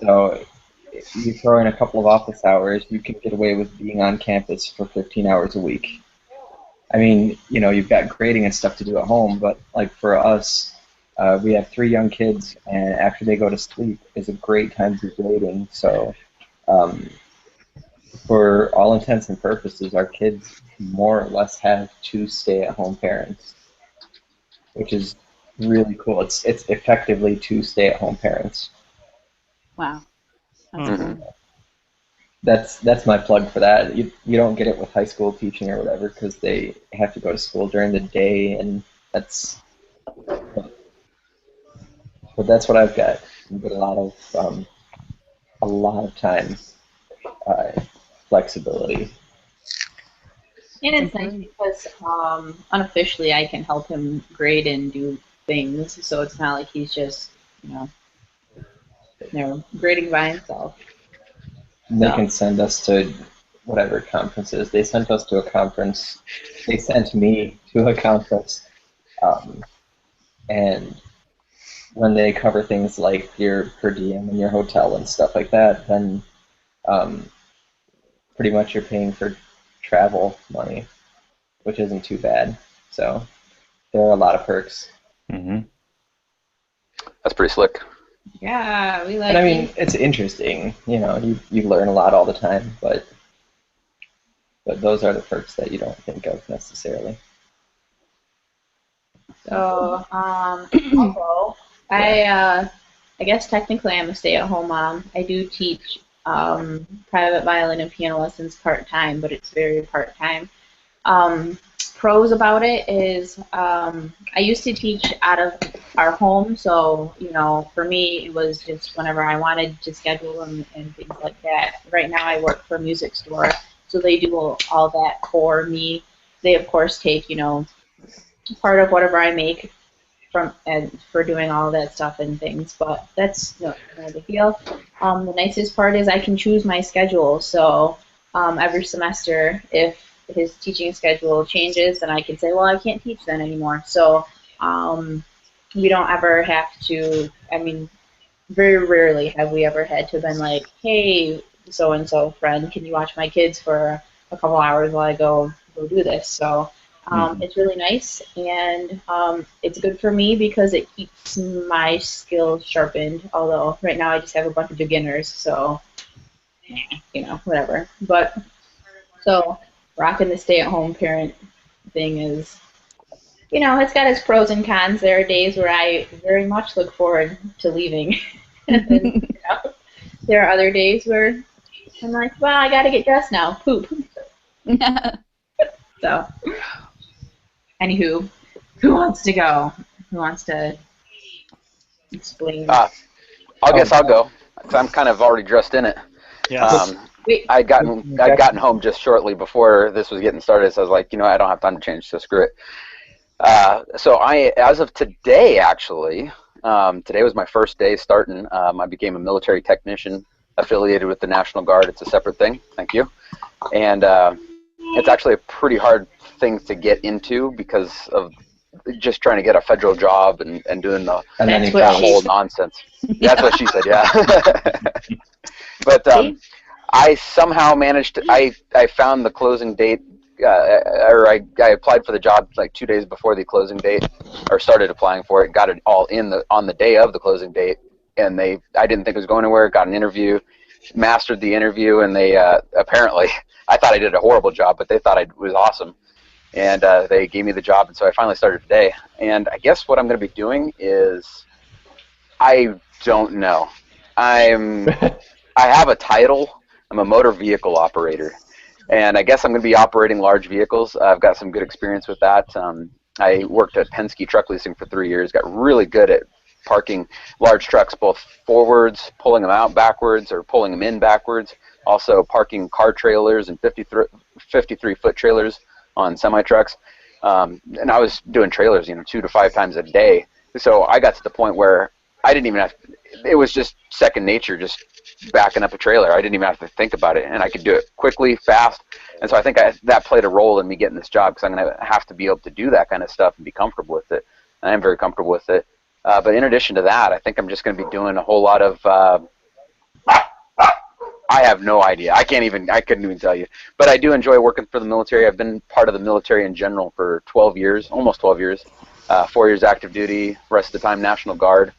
So if you throw in a couple of office hours, you can get away with being on campus for 15 hours a week. I mean, you've got grading and stuff to do at home, but like for us, we have 3 young kids, and after they go to sleep is a great time to grading. So for all intents and purposes, our kids more or less have 2 stay-at-home parents, which is really cool. It's effectively 2 stay-at-home parents. Wow. Mm-hmm. That's my plug for that. You don't get it with high school teaching or whatever because they have to go to school during the day, and that's. But that's what I've got. I've got a lot of time, flexibility. And it's nice because unofficially I can help him grade and do things, so it's not like he's just sitting there grading by himself. And they can send us to whatever conferences. They sent us to a conference. They sent me to a conference and when they cover things like your per diem and your hotel and stuff like that, then pretty much you're paying for travel money, which isn't too bad. So there are a lot of perks. Mm-hmm. That's pretty slick. Yeah, we like. And I mean, it's interesting. You know, you learn a lot all the time, but those are the perks that you don't think of necessarily. So, also, I guess technically I'm a stay-at-home mom. I do teach private violin and piano lessons part-time, but it's very part-time. Pros about it is I used to teach out of our home, so, you know, for me it was just whenever I wanted to schedule and things like that. Right now I work for a music store, so they do all that for me. They, of course, take, you know, part of whatever I make from and for doing all of that stuff and things, but that's no big deal. The nicest part is I can choose my schedule, so every semester, if his teaching schedule changes, then I can say, well, I can't teach then anymore. So we don't ever have to, I mean, very rarely have we ever had to been like, hey, so-and-so friend, can you watch my kids for a couple hours while I go do this? So it's really nice, and it's good for me because it keeps my skills sharpened, although right now I just have a bunch of beginners, so, you know, whatever. But, so, rocking the stay-at-home parent thing is, you know, it's got its pros and cons. There are days where I very much look forward to leaving. And then, you know, there are other days where I'm like, well, I gotta get dressed now. Poop. So, anywho, who wants to go? Who wants to explain? I'll guess I'll go, because I'm kind of already dressed in it. Yes. I'd gotten home just shortly before this was getting started, so I was like, you know, I don't have time to change, so screw it. So as of today, actually, today was my first day starting. I became a military technician affiliated with the National Guard. It's a separate thing. Thank you. And it's actually a pretty hard thing to get into because of just trying to get a federal job and doing the whole nonsense. That's what she said, yeah. But I somehow managed to, I found the closing date, or I applied for the job like 2 days before the closing date, or started applying for it, got it all in on the day of the closing date, and I didn't think it was going anywhere, got an interview, mastered the interview, and they apparently, I thought I did a horrible job, but they thought I was awesome, and they gave me the job, and so I finally started today. And I guess what I'm going to be doing is, I don't know. I have a title. I'm a motor vehicle operator, and I guess I'm going to be operating large vehicles. I've got some good experience with that. I worked at Penske Truck Leasing for 3 years, got really good at parking large trucks both forwards, pulling them out backwards, or pulling them in backwards, also parking car trailers and 53-foot trailers on semi-trucks. And I was doing trailers, 2 to 5 times a day. So I got to the point where I didn't even have to, it was just second nature, just backing up a trailer. I didn't even have to think about it, and I could do it quickly, fast. And so I think that played a role in me getting this job, because I'm going to have to be able to do that kind of stuff and be comfortable with it. And I am very comfortable with it. But in addition to that, I think I'm just going to be doing a whole lot of, I have no idea. I couldn't even tell you. But I do enjoy working for the military. I've been part of the military in general for 12 years, almost 12 years. 4 years active duty, rest of the time National Guard.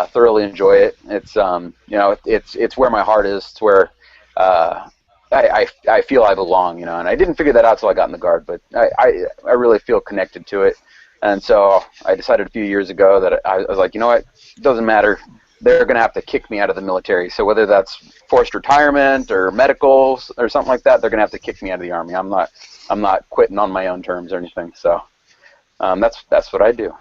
Thoroughly enjoy it. It's it's where my heart is. It's where I feel I belong. And I didn't figure that out till I got in the Guard, but I really feel connected to it. And so I decided a few years ago that I was like, you know what, it doesn't matter. They're going to have to kick me out of the military. So whether that's forced retirement or medical or something like that, they're going to have to kick me out of the Army. I'm not quitting on my own terms or anything. So that's what I do.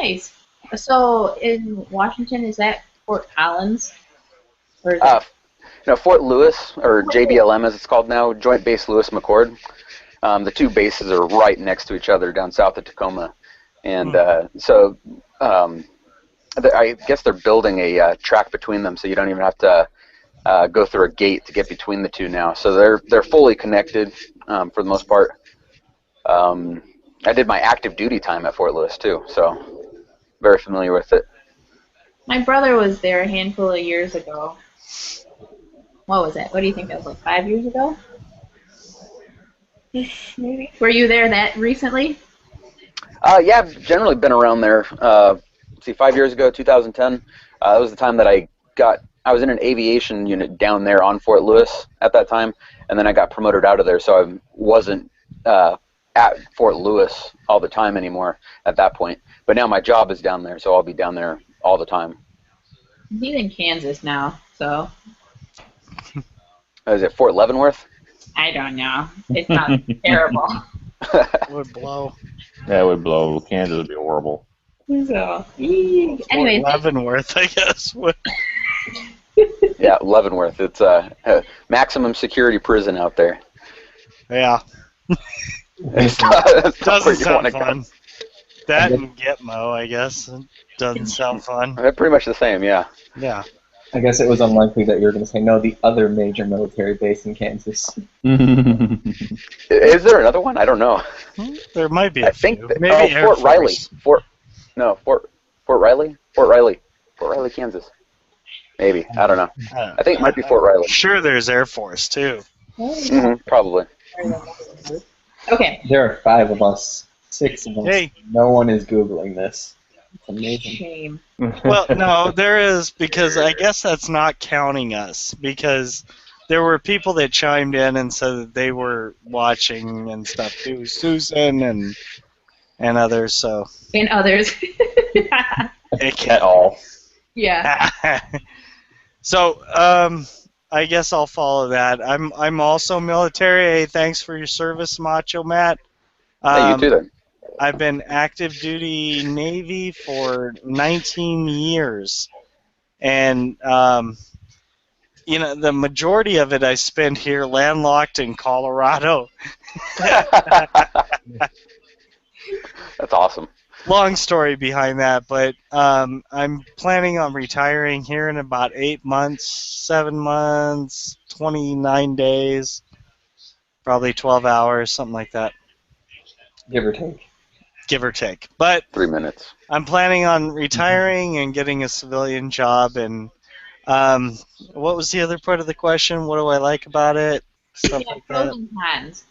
Nice. So in Washington, is that Fort Collins? Or is that... Fort Lewis, or JBLM as it's called now, Joint Base Lewis McChord. The two bases are right next to each other down south of Tacoma. And so I guess they're building a track between them, so you don't even have to go through a gate to get between the two now. So they're fully connected for the most part. I did my active duty time at Fort Lewis too, so very familiar with it. My brother was there a handful of years ago. What was it? What do you think that was, like 5 years ago? Maybe. Were you there that recently? Yeah, I've generally been around there. See, 5 years ago, 2010, that was the time that I was in an aviation unit down there on Fort Lewis at that time, and then I got promoted out of there, so I wasn't at Fort Lewis all the time anymore at that point. But now my job is down there, so I'll be down there all the time. He's in Kansas now, so. Is it Fort Leavenworth? I don't know. It's not terrible. That would blow. That would blow. Kansas would be horrible. So, anyway. Leavenworth, I guess. Yeah, Leavenworth. It's a maximum security prison out there. Yeah. Doesn't sound fun. That and Gitmo, I guess. Doesn't sound fun. They're pretty much the same, yeah. Yeah. I guess it was unlikely that you were going to say no, the other major military base in Kansas. Is there another one? I don't know. There might be. I think maybe Fort Riley. Fort Riley, Kansas. Maybe, I don't know. I think it might be Fort Riley. Sure, there's Air Force too. Probably. Okay. There are 5 of us, 6 of us. Hey. No one is Googling this. It's amazing. Shame. Well, no, there is, because I guess that's not counting us, because there were people that chimed in and said that they were watching and stuff too, Susan and others. So. And others. At all. Yeah. So, I guess I'll follow that. I'm also military. Hey, thanks for your service, Macho Matt. Hey, you too then. I've been active duty Navy for 19 years. And, you know, the majority of it I spent here landlocked in Colorado. That's awesome. Long story behind that, but I'm planning on retiring here in about 8 months, 7 months, 29 days, probably 12 hours, something like that. Give or take. Give or take. But 3 minutes. I'm planning on retiring and getting a civilian job. And what was the other part of the question? What do I like about it? Stuff like pros that. and cons.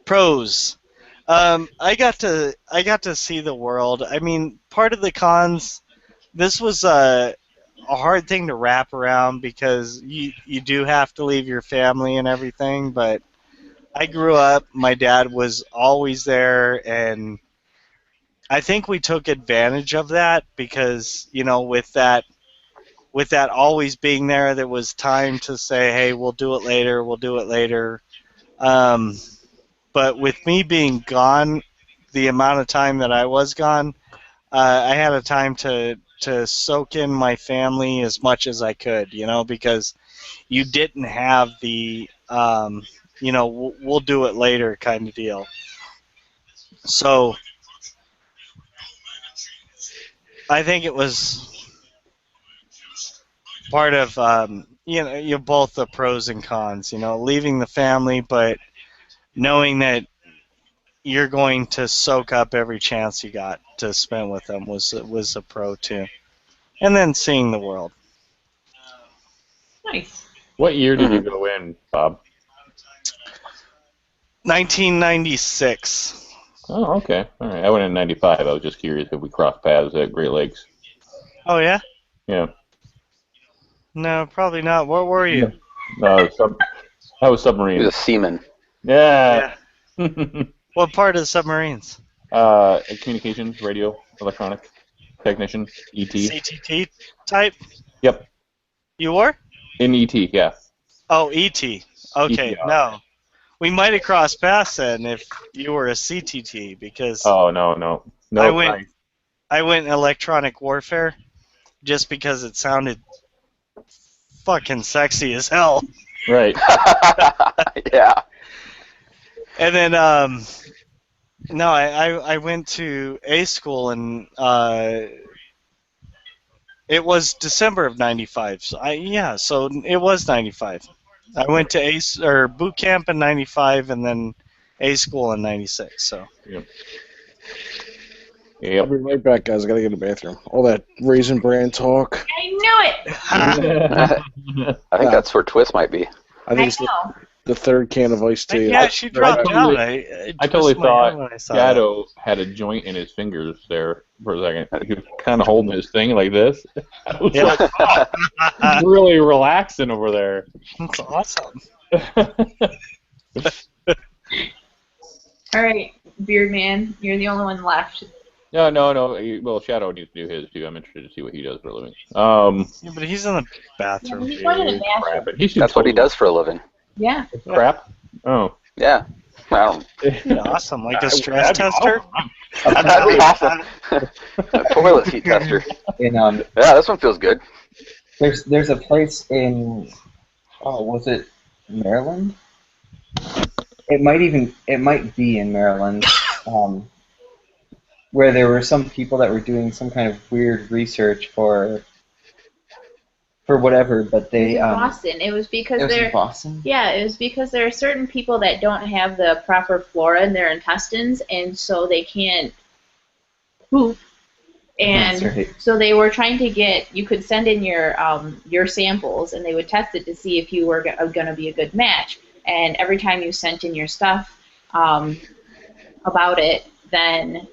Pros. I got to see the world. I mean, part of the cons, this was a hard thing to wrap around because you do have to leave your family and everything. But I grew up, my dad was always there, and I think we took advantage of that because, you know, with that always being there was time to say, hey, we'll do it later, we'll do it later. But with me being gone, the amount of time that I was gone, I had a time to soak in my family as much as I could, you know, because you didn't have the, you know, we'll do it later kind of deal. So I think it was part of, you know, you're both the pros and cons, you know, leaving the family, but knowing that you're going to soak up every chance you got to spend with them was a pro too. And then seeing the world. Nice. What year did you go in, Bob? 1996. Oh, okay. All right. I went in 95. I was just curious if we crossed paths at Great Lakes. Oh, yeah? Yeah. No, probably not. Where were you? I was submarine. He was a seaman. Yeah. What part of the submarines? Communications, radio, electronic, technician, ET. CTT type? Yep. You were? In ET, yeah. Oh, ET. Okay, ETR. no. We might have crossed paths then if you were a CTT because Oh, no. I went electronic warfare just because it sounded fucking sexy as hell. Right. Yeah. And then no, I went to A school and it was December of 95. So so it was 95. I went to boot camp in 95 and then A school in 96. So. Yep. Yep. I'll be right back, guys. I gotta get to the bathroom. All that Raisin Bran talk. I knew it. I think that's where Twist might be. I think it's know. the third can of iced tea. Yeah, she dropped down. I totally twisted my arm thought when I saw Shadow had a joint in his fingers there for a second. He was kind of holding his thing like this. I was Yeah. like, oh, he's really relaxing over there. That's awesome. All right, Beard Man, you're the only one left. No. Well, Shadow needs to do his too. I'm interested to see what he does for a living. Yeah, but he's in the bathroom. Yeah, he's going to the Crap. bathroom. That's what he does for a living. Yeah. Crap. Oh. Yeah. Well, Awesome, like a stress tester. that'd be awesome. A toilet seat tester. In Yeah, this one feels good. there's a place in was it Maryland? It might be in Maryland, where there were some people that were doing some kind of weird research for whatever, but they It was in Boston. It was because it was in they're Boston. yeah, it was because there are certain people that don't have the proper flora in their intestines, and so they can't poop. And That's right. so they were trying to get you could send in your samples, and they would test it to see if you were going to be a good match. And every time you sent in your stuff about it, then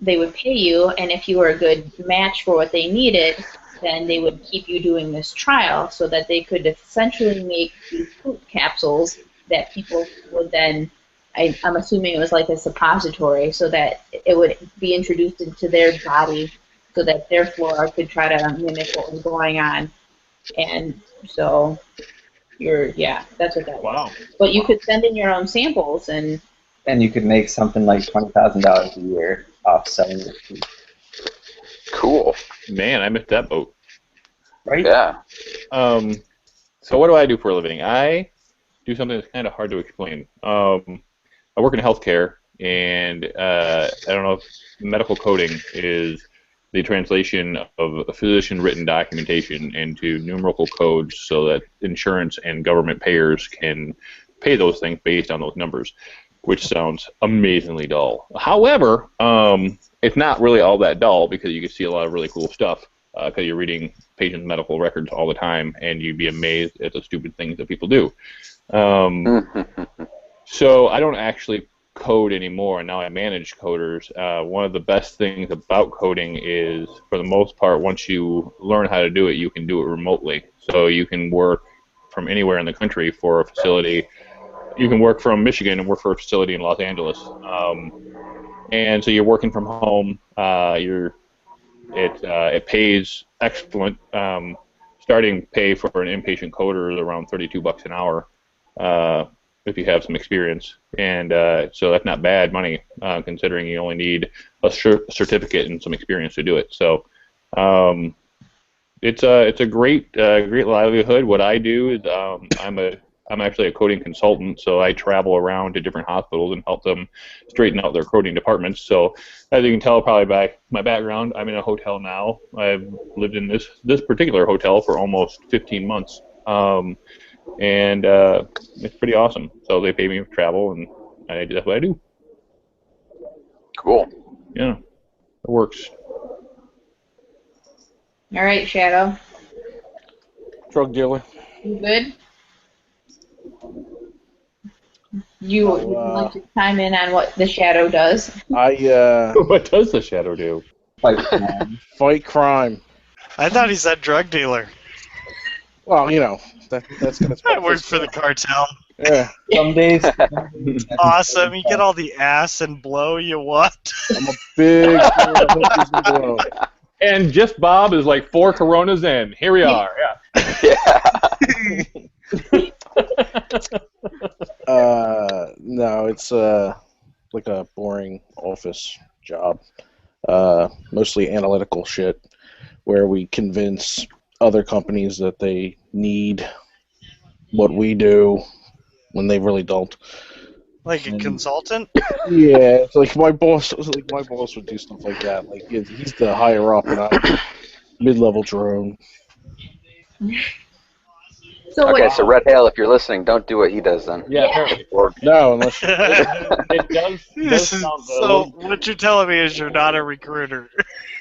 they would pay you, and if you were a good match for what they needed, then they would keep you doing this trial so that they could essentially make these poop capsules that people would then, I'm assuming it was like a suppository, so that it would be introduced into their body so that their flora could try to mimic what was going on. And so that's what that was. Wow. But you could send in your own samples, and And you could make something like $20,000 a year off selling your food. Cool. Man, I missed that boat. Right? Yeah. So what do I do for a living? I do something that's kind of hard to explain. I work in healthcare, and I don't know if medical coding is the translation of a physician-written documentation into numerical codes so that insurance and government payers can pay those things based on those numbers, which sounds amazingly dull. However, it's not really all that dull because you can see a lot of really cool stuff because you're reading patients' medical records all the time, and you'd be amazed at the stupid things that people do. So I don't actually code anymore, and now I manage coders. One of the best things about coding is, for the most part, once you learn how to do it, you can do it remotely. So you can work from anywhere in the country for a facility. You can work from Michigan and work for a facility in Los Angeles. And so you're working from home. It pays excellent. Starting pay for an inpatient coder is around $32 an hour if you have some experience, and so that's not bad money considering you only need a certificate and some experience to do it. So it's a great livelihood. What I do is I'm actually a coding consultant, so I travel around to different hospitals and help them straighten out their coding departments. So as you can tell probably by my background, I'm in a hotel now. I've lived in this particular hotel for almost 15 months. And it's pretty awesome. So they pay me for travel, and that's what I do. Cool. Yeah, it works. all right, Shadow, Drug dealer. you good? You would like to chime in on what the Shadow does? What does the Shadow do? Fight crime. I thought he said drug dealer. Well, that's gonna. I work for the cartel. Yeah. Some days. Awesome. You get all the ass and blow you want. I'm a big fan of hookies and blow. And JustBob is like 4 Coronas in. Here we are. Yeah. No, it's like a boring office job. Mostly analytical shit, where we convince other companies that they need what we do when they really don't. Like a consultant? Yeah, it's like my boss would do stuff like that. Like he's the higher up, and I'm mid-level drone. So okay, so Red Hail, if you're listening, don't do what he does then. Yeah, apparently. No, unless you... It does sound so what you're telling me is you're not a recruiter.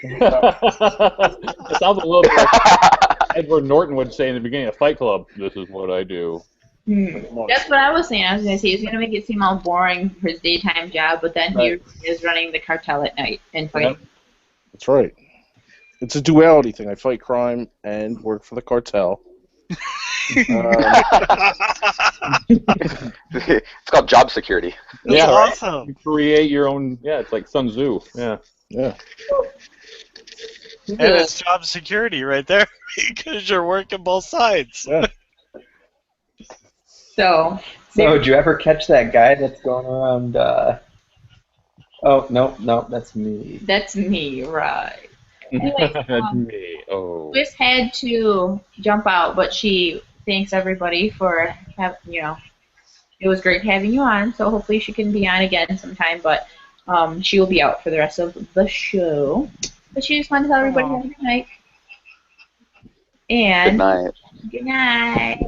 It sounds a little bit like Edward Norton would say in the beginning of Fight Club, this is what I do. That's what I was saying. I was going to say he's going to make it seem all boring for his daytime job, but then he is running the cartel at night and fighting. Yep. That's right. It's a duality thing. I fight crime and work for the cartel. It's called job security. That's awesome. Right. You create your own. Yeah, it's like Sun Tzu. Yeah. And it's job security right there because you're working both sides. Yeah. So, did you ever catch that guy that's going around? Oh no, that's me. That's me, right? Anyway, That's me. Oh. Twist had to jump out, but she thanks everybody for it was great having you on. So hopefully she can be on again sometime. But she will be out for the rest of the show. But she just wanted to tell everybody have a good night. And Good night. Good night.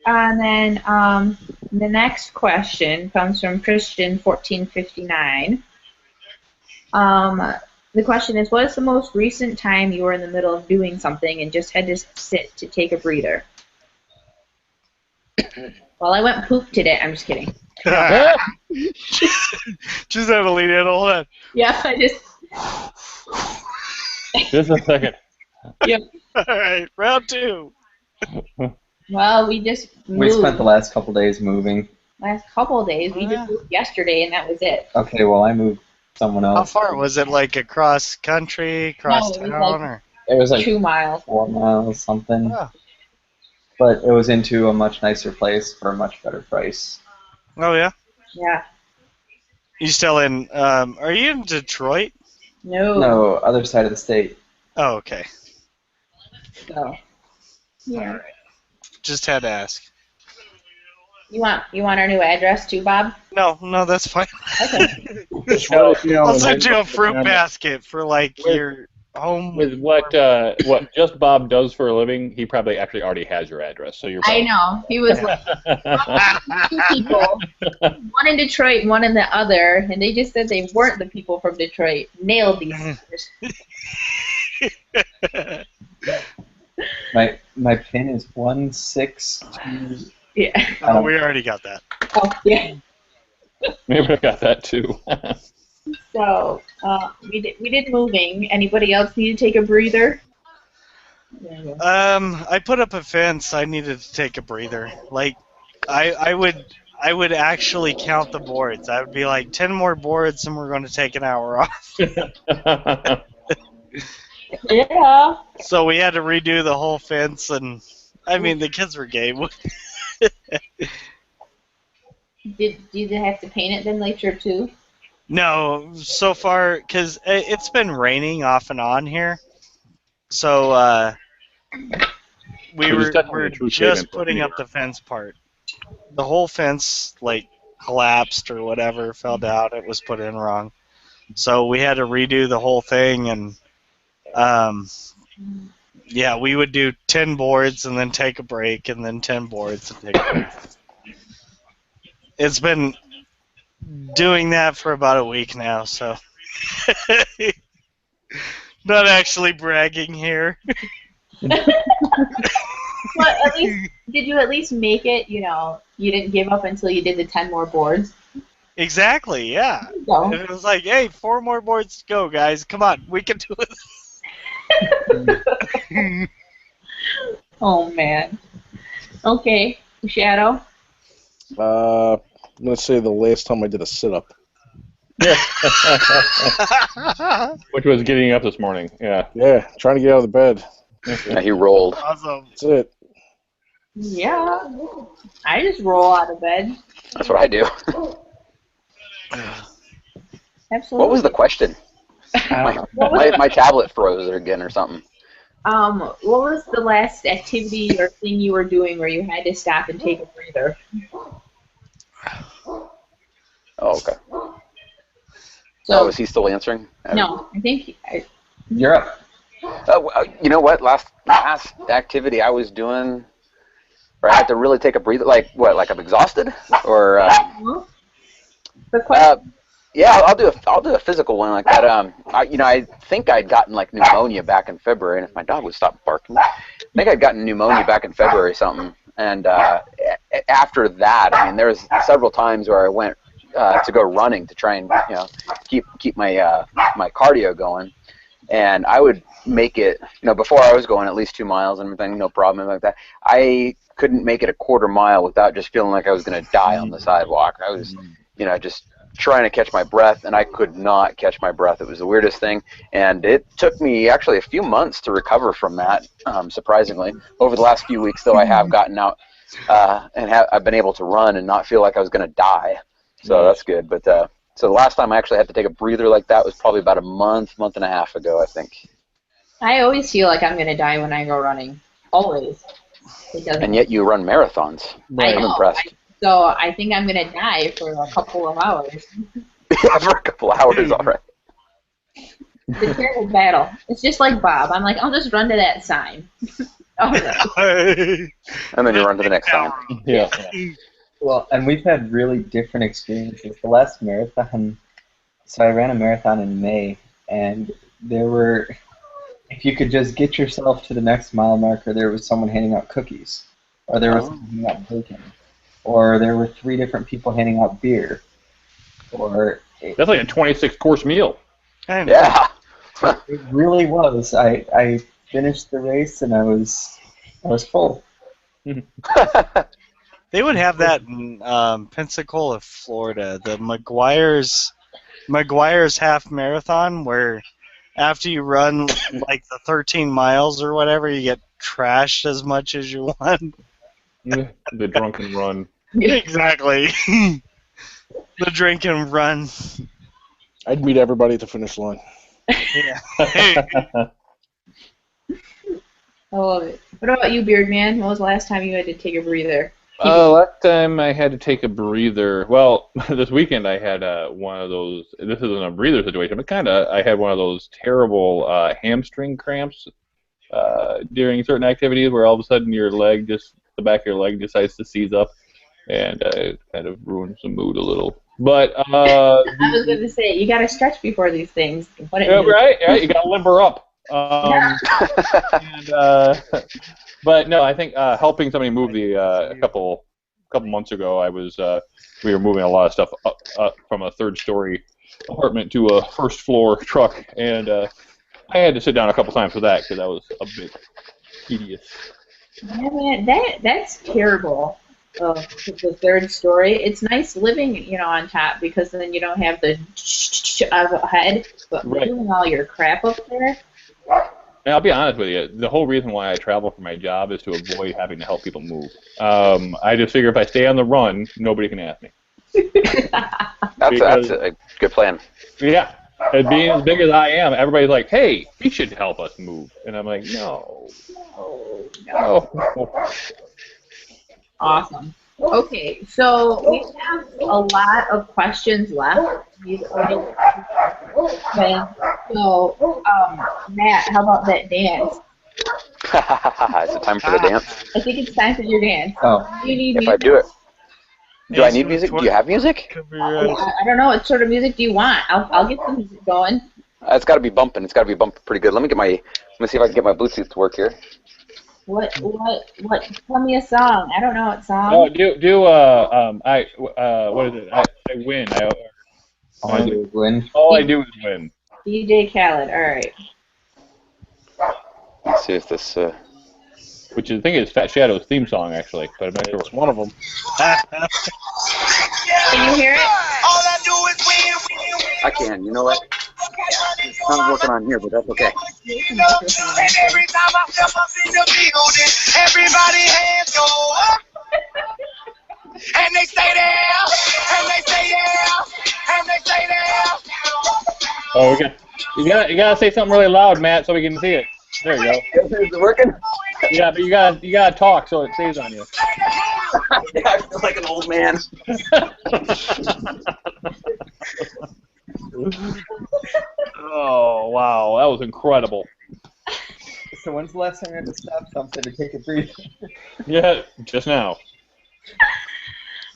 And then the next question comes from Christian1459. The question is, what is the most recent time you were in the middle of doing something and just had to sit to take a breather? Well, I went poop today. I'm just kidding. Just have a lead in. Hold on. Yeah, I just... Just a second. Yep. All right, round 2. Well, we just moved. We spent the last couple days moving. Last couple of days. We just moved yesterday, and that was it. Okay, well, I moved someone else. How far? Was it like across country, across town, or? It was like 2 miles. 4 miles, something. Oh. But it was into a much nicer place for a much better price. Oh, yeah? Yeah. You still in, are you in Detroit? No, other side of the state. Oh, okay. So, yeah. All right. Just had to ask. You want our new address too, Bob? No, that's fine. Okay. I'll send you a fruit basket for like your home. With what JustBob does for a living, he probably actually already has your address. So you're. I know. He was like 2 people, one in Detroit, one in the other, and they just said they weren't the people from Detroit. Nailed these. My pin is 162. Yeah. Oh, we already got that. Oh, yeah. Maybe I got that too. So, we did moving. Anybody else need to take a breather? I put up a fence. I needed to take a breather. Like, I would actually count the boards. I would be like, 10 more boards, and we're going to take an hour off. Yeah. So we had to redo the whole fence, and I mean, the kids were game. Did you have to paint it then later too? No, so far, because it's been raining off and on here. So we were just putting up the fence part. The whole fence, like, collapsed or whatever, fell down. It was put in wrong. So we had to redo the whole thing, and yeah, we would do 10 boards and then take a break, and then 10 boards and take a break. It's been doing that for about a week now, so not actually bragging here. Well, at least did you at least make it? You know, you didn't give up until you did the 10 more boards. Exactly, yeah. So. It was like, hey, 4 more boards to go, guys. Come on, we can do it. Oh man. Okay, Shadow. I'm gonna say the last time I did a sit-up. Which was getting up this morning. Yeah. Yeah, trying to get out of the bed. Yeah, he rolled. Awesome. That's it. Yeah, I just roll out of bed. That's what I do. Absolutely. What was the question? My tablet froze again or something. What was the last activity or thing you were doing where you had to stop and take a breather? Oh, okay. So, is he still answering? No, I think You're up. You know what? Last activity I was doing Or I have to really take a breather? Like what? Like I'm exhausted? Or yeah, I'll do a physical one like that. I think I'd gotten like pneumonia back in February, and if my dog would stop barking, I think I'd gotten pneumonia back in February or something. And after that, I mean, there was several times where I went to go running to try and keep my my cardio going, and I would make it. Before I was going at least 2 miles and everything, no problem like that. I couldn't make it a quarter mile without just feeling like I was going to die on the sidewalk. I was, just trying to catch my breath, and I could not catch my breath. It was the weirdest thing, and it took me actually a few months to recover from that, surprisingly. Over the last few weeks, though, I have gotten out and I've been able to run and not feel like I was going to die, so that's good. But so the last time I actually had to take a breather like that was probably about a month and a half ago, I think. I always feel like I'm going to die when I go running. Always. And yet you run marathons. Right. I'm impressed. So I think I'm going to die for a couple of hours. Yeah, for a couple of hours, all right. It's a terrible battle. It's just like Bob. I'm like, I'll just run to that sign. All right. And then you run to the next sign. Yeah. Well, and we've had really different experiences. The last marathon, so I ran a marathon in May, and there were, if you could just get yourself to the next mile marker, there was someone handing out cookies, or there was someone handing out bacon, or there were 3 different people handing out beer, or... That's like a 26-course meal. Yeah. It really was. I finished the race, and I was full. They would have that in Pensacola, Florida, the McGuire's half marathon, where after you run like the 13 miles or whatever, you get trashed as much as you want. The drunken run. Exactly. The drink and run. I'd meet everybody at the finish line. Yeah. I love it. What about you, Beard Man? When was the last time you had to take a breather? Last time I had to take a breather. Well, this weekend I had one of those. This isn't a breather situation, but kind of. I had one of those terrible hamstring cramps during certain activities, where all of a sudden the back of your leg decides to seize up, and it kind of ruins the mood a little. But I was going to say, you got to stretch before these things. Right. You got to limber up. But no, I think helping somebody move a couple months ago, we were moving a lot of stuff up from a 3rd-story apartment to a 1st-floor truck, and I had to sit down a couple times for that because that was a bit tedious. Yeah, man, that's terrible. The 3rd story. It's nice living, on top, because then you don't have the head, but moving all your crap up there. And I'll be honest with you, the whole reason why I travel for my job is to avoid having to help people move. I just figure if I stay on the run, nobody can ask me. That's a good plan. Yeah. And being as big as I am, everybody's like, hey, he should help us move. And I'm like, no. Awesome. Okay, so we have a lot of questions left. So, Matt, how about that dance? Is it time for the dance? I think it's time for your dance. Oh. Do you need if music? I do it. Do I need music? Do you have music? I don't know. What sort of music do you want? I'll get some music going. It's got to be bumping. It's got to be bumping pretty good. Let me see if I can get my Bluetooth to work here. What? Tell me a song. I don't know what song. Oh, what is it? I win. All I do is win. All I do is win. DJ Khaled. All right. Let's see if this. Which I think is FATSHADOW's theme song, actually, but I'm not sure. It's one of them. Can you hear it? All I do is win. I can. You know what? It's not working on here, but that's okay. And every time I step up in the building, everybody hands go up. And they stay there, and they stay there, and they stay there. Oh, you gotta say something really loud, Matt, so we can see it. There you go. Is it working? Yeah, but you gotta talk so it stays on you. Yeah, I feel like an old man. Oh wow, that was incredible. So when's the last time you had to stop something to take a breather? Yeah, just now.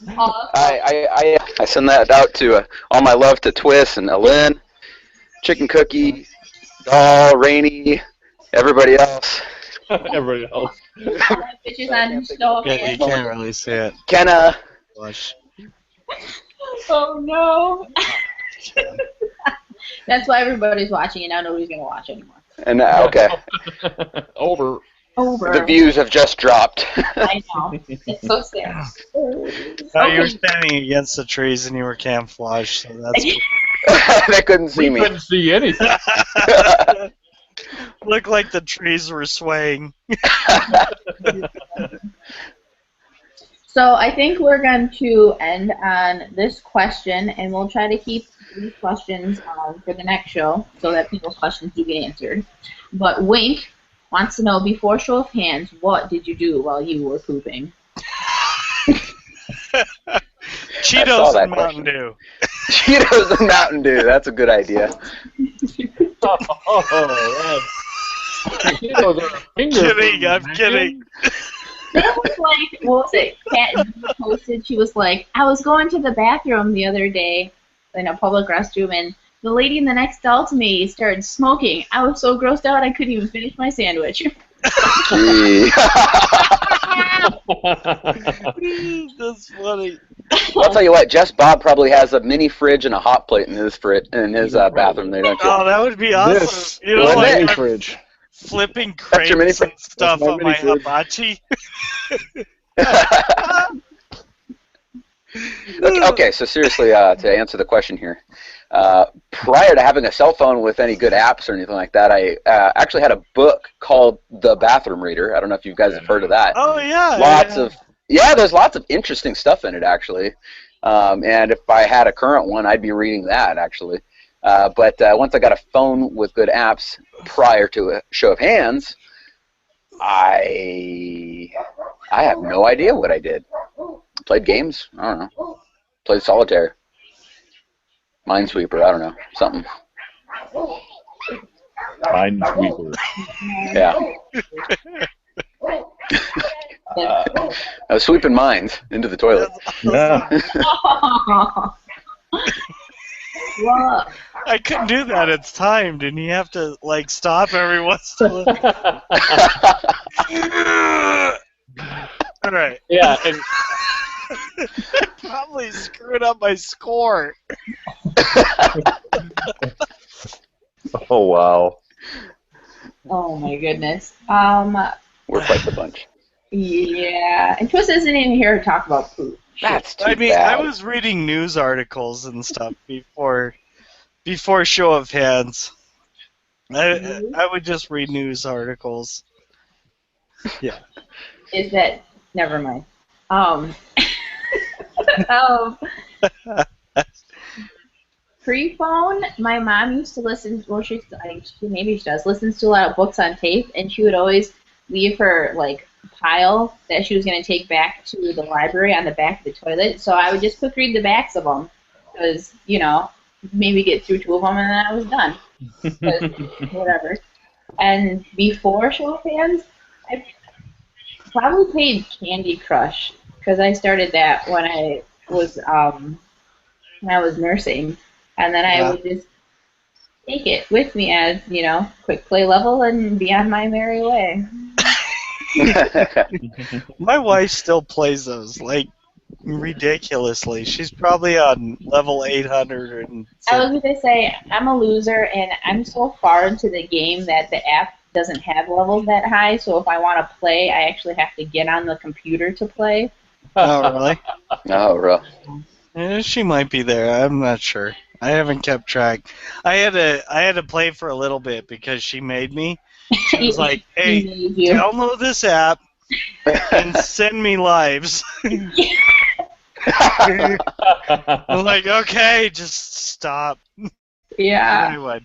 I send that out to all my love to Twist and Alin, Chicken Cookie, Doll, Rainy, everybody else. Everybody else. Pictures on show Yeah, you can't really see it. Kenna. Blush. Oh no. That's why everybody's watching, and now nobody's gonna watch anymore. And okay. Over. The views have just dropped. I know. It's so sad. No, you were standing against the trees and you were camouflaged, so that's cool. They couldn't see me. We couldn't see anything. Looked like the trees were swaying. So I think we're going to end on this question, and we'll try to keep these questions for the next show so that people's questions do get answered. But Wink wants to know, before show of hands, what did you do while you were pooping? Cheetos and Mountain Dew. Cheetos and Mountain Dew. That's a good idea. Cheetos are kidding. I'm kidding. That was like, what was it? Kat posted, she was like, I was going to the bathroom the other day in a public restroom, and the lady in the next stall to me started smoking. I was so grossed out I couldn't even finish my sandwich. That's funny. I'll tell you what, JustBob probably has a mini fridge and a hot plate in his bathroom there, don't you? Oh, that would be awesome. This You know, is my like mini fridge. flipping That's your mini crates and stuff That's my on mini my fridge. hibachi. Okay, so seriously, to answer the question here, prior to having a cell phone with any good apps or anything like that, I actually had a book called The Bathroom Reader. I don't know if you guys have heard of that. Oh, yeah. There's lots of interesting stuff in it, actually. And if I had a current one, I'd be reading that, actually. But once I got a phone with good apps prior to a show of hands, I have no idea what I did. Played games? I don't know. Played solitaire. Minesweeper, I don't know. Something. Minesweeper. Yeah. I was sweeping mines into the toilet. Yeah. What? I couldn't do that. It's timed, and you have to, like, stop every once in a while. All right. Yeah, and Probably screwed up my score. oh wow. Oh my goodness. We're quite the bunch. Yeah, and Twist isn't in here to talk about poop. That's too I mean, bad. I was reading news articles and stuff before show of hands. I would just read news articles. Yeah. Is that never mind. Pre-phone, my mom used to listen. Well, maybe she does. Listens to a lot of books on tape, and she would always leave her like pile that she was going to take back to the library on the back of the toilet. So I would just quick read the backs of them, because maybe get through 2 of them, and then I was done. Whatever. And before show of hands, I probably played Candy Crush, because I started that when I was nursing, and then I would just take it with me as quick play level and be on my merry way. My wife still plays those, like, ridiculously. She's probably on level 800. I was going to say, I'm a loser, and I'm so far into the game that the app doesn't have levels that high, so if I want to play, I actually have to get on the computer to play. Oh, really? Oh, really? She might be there. I'm not sure. I haven't kept track. I had to play for a little bit because she made me. She was like, "Hey, download this app and send me lives." I was like, "Okay, just stop." Yeah. Anyway.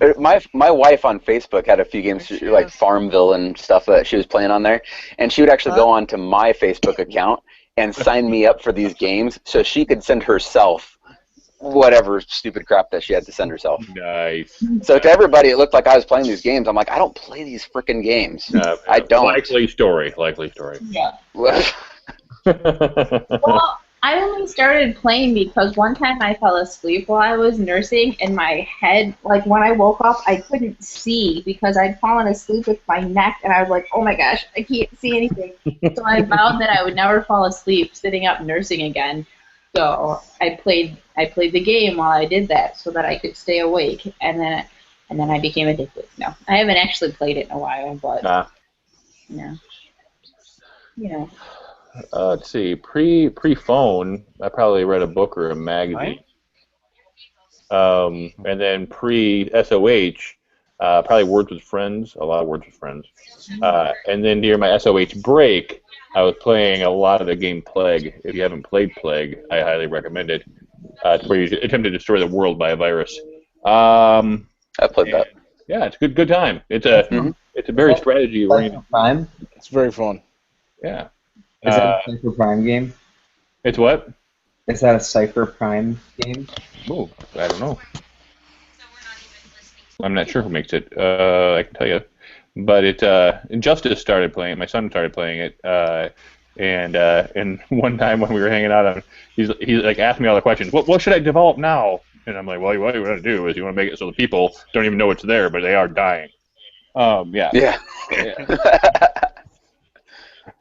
My wife on Facebook had a few games like Farmville and stuff that she was playing on there, and she would actually go on to my Facebook account and sign me up for these games so she could send herself whatever stupid crap that she had to send herself. Nice. So to everybody, it looked like I was playing these games. I'm like, I don't play these freaking games. I don't. Likely story. Yeah. Well, Well, I only started playing because one time I fell asleep while I was nursing, and my head, like when I woke up, I couldn't see because I'd fallen asleep with my neck, and I was like, oh my gosh, I can't see anything. So I vowed that I would never fall asleep sitting up nursing again. So I played the game while I did that so that I could stay awake, and then I became addicted. No, I haven't actually played it in a while, but yeah, you know. Let's see. Pre-phone, I probably read a book or a magazine. And then pre-SOH, probably Words with Friends, a lot of Words with Friends. And then near my SOH break, I was playing a lot of the game Plague. If you haven't played Plague, I highly recommend it. It's where you attempt to destroy the world by a virus. I played that. Yeah, it's a good time. It's a very strategy-oriented. Prime? It's very fun. Yeah. Is that a Cypher Prime game? It's what? Is that a Cypher Prime game? Oh, I don't know. I'm not sure who makes it. I can tell you. But Justice started playing it. My son started playing it. And one time when we were hanging out, he's like asked me all the questions. What should I develop now? And I'm like, well, what you want to do is you want to make it so the people don't even know it's there, but they are dying. Yeah.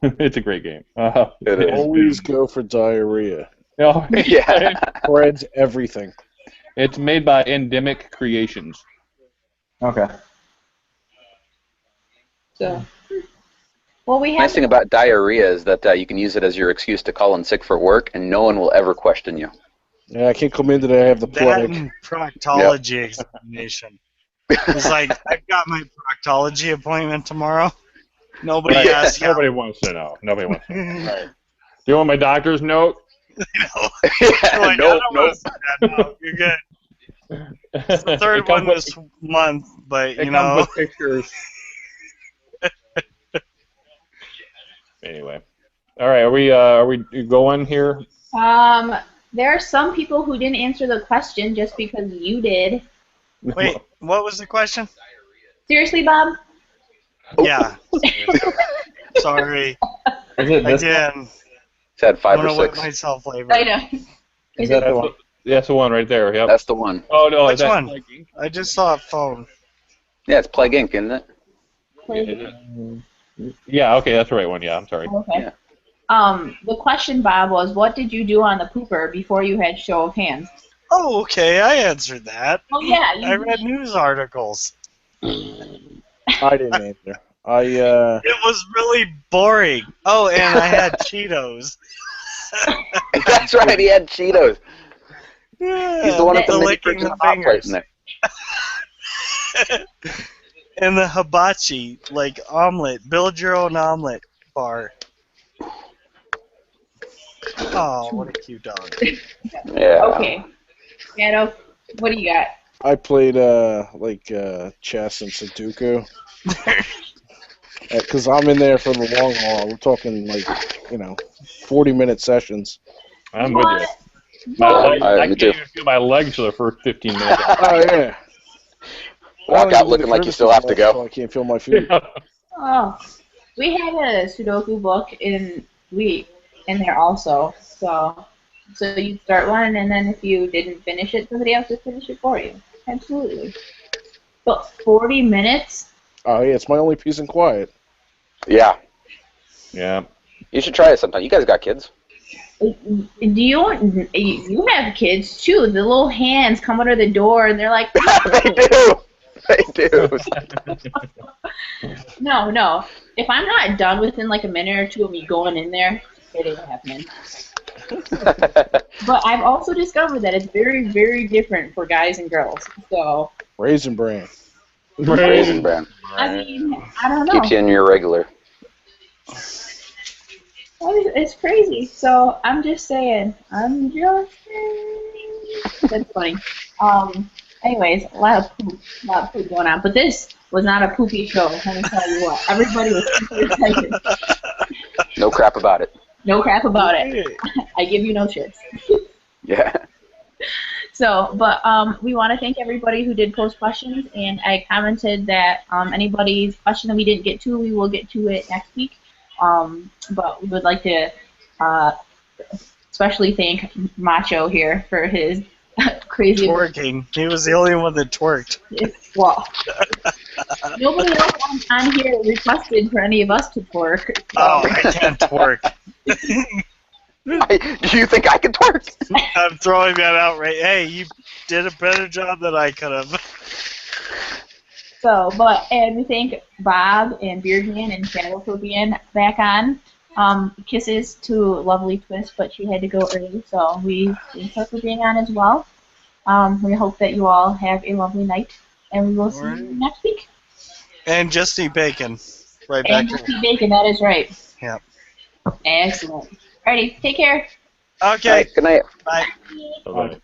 It's a great game. Always go for diarrhea. Oh, yeah. Spreads everything. It's made by Endemic Creations. Okay. So, well, we have. Nice thing about diarrhea is that you can use it as your excuse to call in sick for work, and no one will ever question you. Yeah, I can't come in today. I have the plague. That and proctology examination. It's like, I've got my proctology appointment tomorrow. Nobody asks. Nobody wants to know. Nobody wants to know. Right. Do you want my doctor's note? No. Like, Nope. Want that. No, you're good. It's the third one this month, but you know. With pictures. Anyway, all right. Are we going here? There are some people who didn't answer the question just because you did. Wait, what was the question? Seriously, Bob? Yeah. Sorry. Again. Had 5 or 6. I want to whip myself flavor. I know. Is that the one? That's the one right there. Yep. That's the one. Oh no, Which that's one? I just saw a phone. Yeah, it's Plague Inc., isn't it? Yeah. Okay, that's the right one. Yeah, I'm sorry. Okay. Yeah. The question, Bob, was what did you do on the pooper before you had show of hands? Oh, okay, I answered that. Oh yeah. I read news articles. I didn't answer. It was really boring. Oh, and I had Cheetos. That's right, he had Cheetos. Yeah, He's the one with the licking the fingers. in there. And the hibachi, like omelet, build your own omelet bar. Oh, what a cute dog. Yeah. Okay. Shadow, what do you got? I played chess and Sudoku. Because I'm in there for the long haul. We're talking 40-minute sessions. I'm with you. I can't even feel my legs for the first 15 minutes. Oh yeah. Walk out looking like you still have to go. So I can't feel my feet. Oh, we had a Sudoku book in there also. So you'd start one, and then if you didn't finish it, somebody else would finish it for you. Absolutely. But 40 minutes? Oh yeah, it's my only peace and quiet. Yeah. Yeah. You should try it sometime. You guys got kids. Do you have kids too? The little hands come under the door, and they're like. They do. They do. No. If I'm not done within like a minute or two of me going in there, it ain't happening. But I've also discovered that it's very, very different for guys and girls. So. Raisin Bran. Raisin Bran. I mean, I don't know. Keeps you in your regular. It's crazy. So I'm just saying. That's funny. Anyways, a lot of poop going on. But this was not a poopy show. Let me tell you what. Everybody was super excited. No crap about it. No crap about it. I give you no shits. Yeah. So, but we want to thank everybody who did post questions, and I commented that anybody's question that we didn't get to, we will get to it next week. But we would like to especially thank Macho here for his crazy twerking. He was the only one that twerked. Well, nobody else on here requested for any of us to twerk. So. Oh, I can't twerk. Do you think I can twerk? I'm throwing that out right. Hey, you did a better job than I could have. So, and we thank Bob and Beardman and Channel for being back on. Kisses to lovely Twist, but she had to go early, so we thank her for being on as well. We hope that you all have a lovely night, and we will see you next week. And just eat bacon. Right back. And just eat bacon, that is right. Yep. Excellent. Alrighty, take care. Okay. Right, good night. Bye. Bye.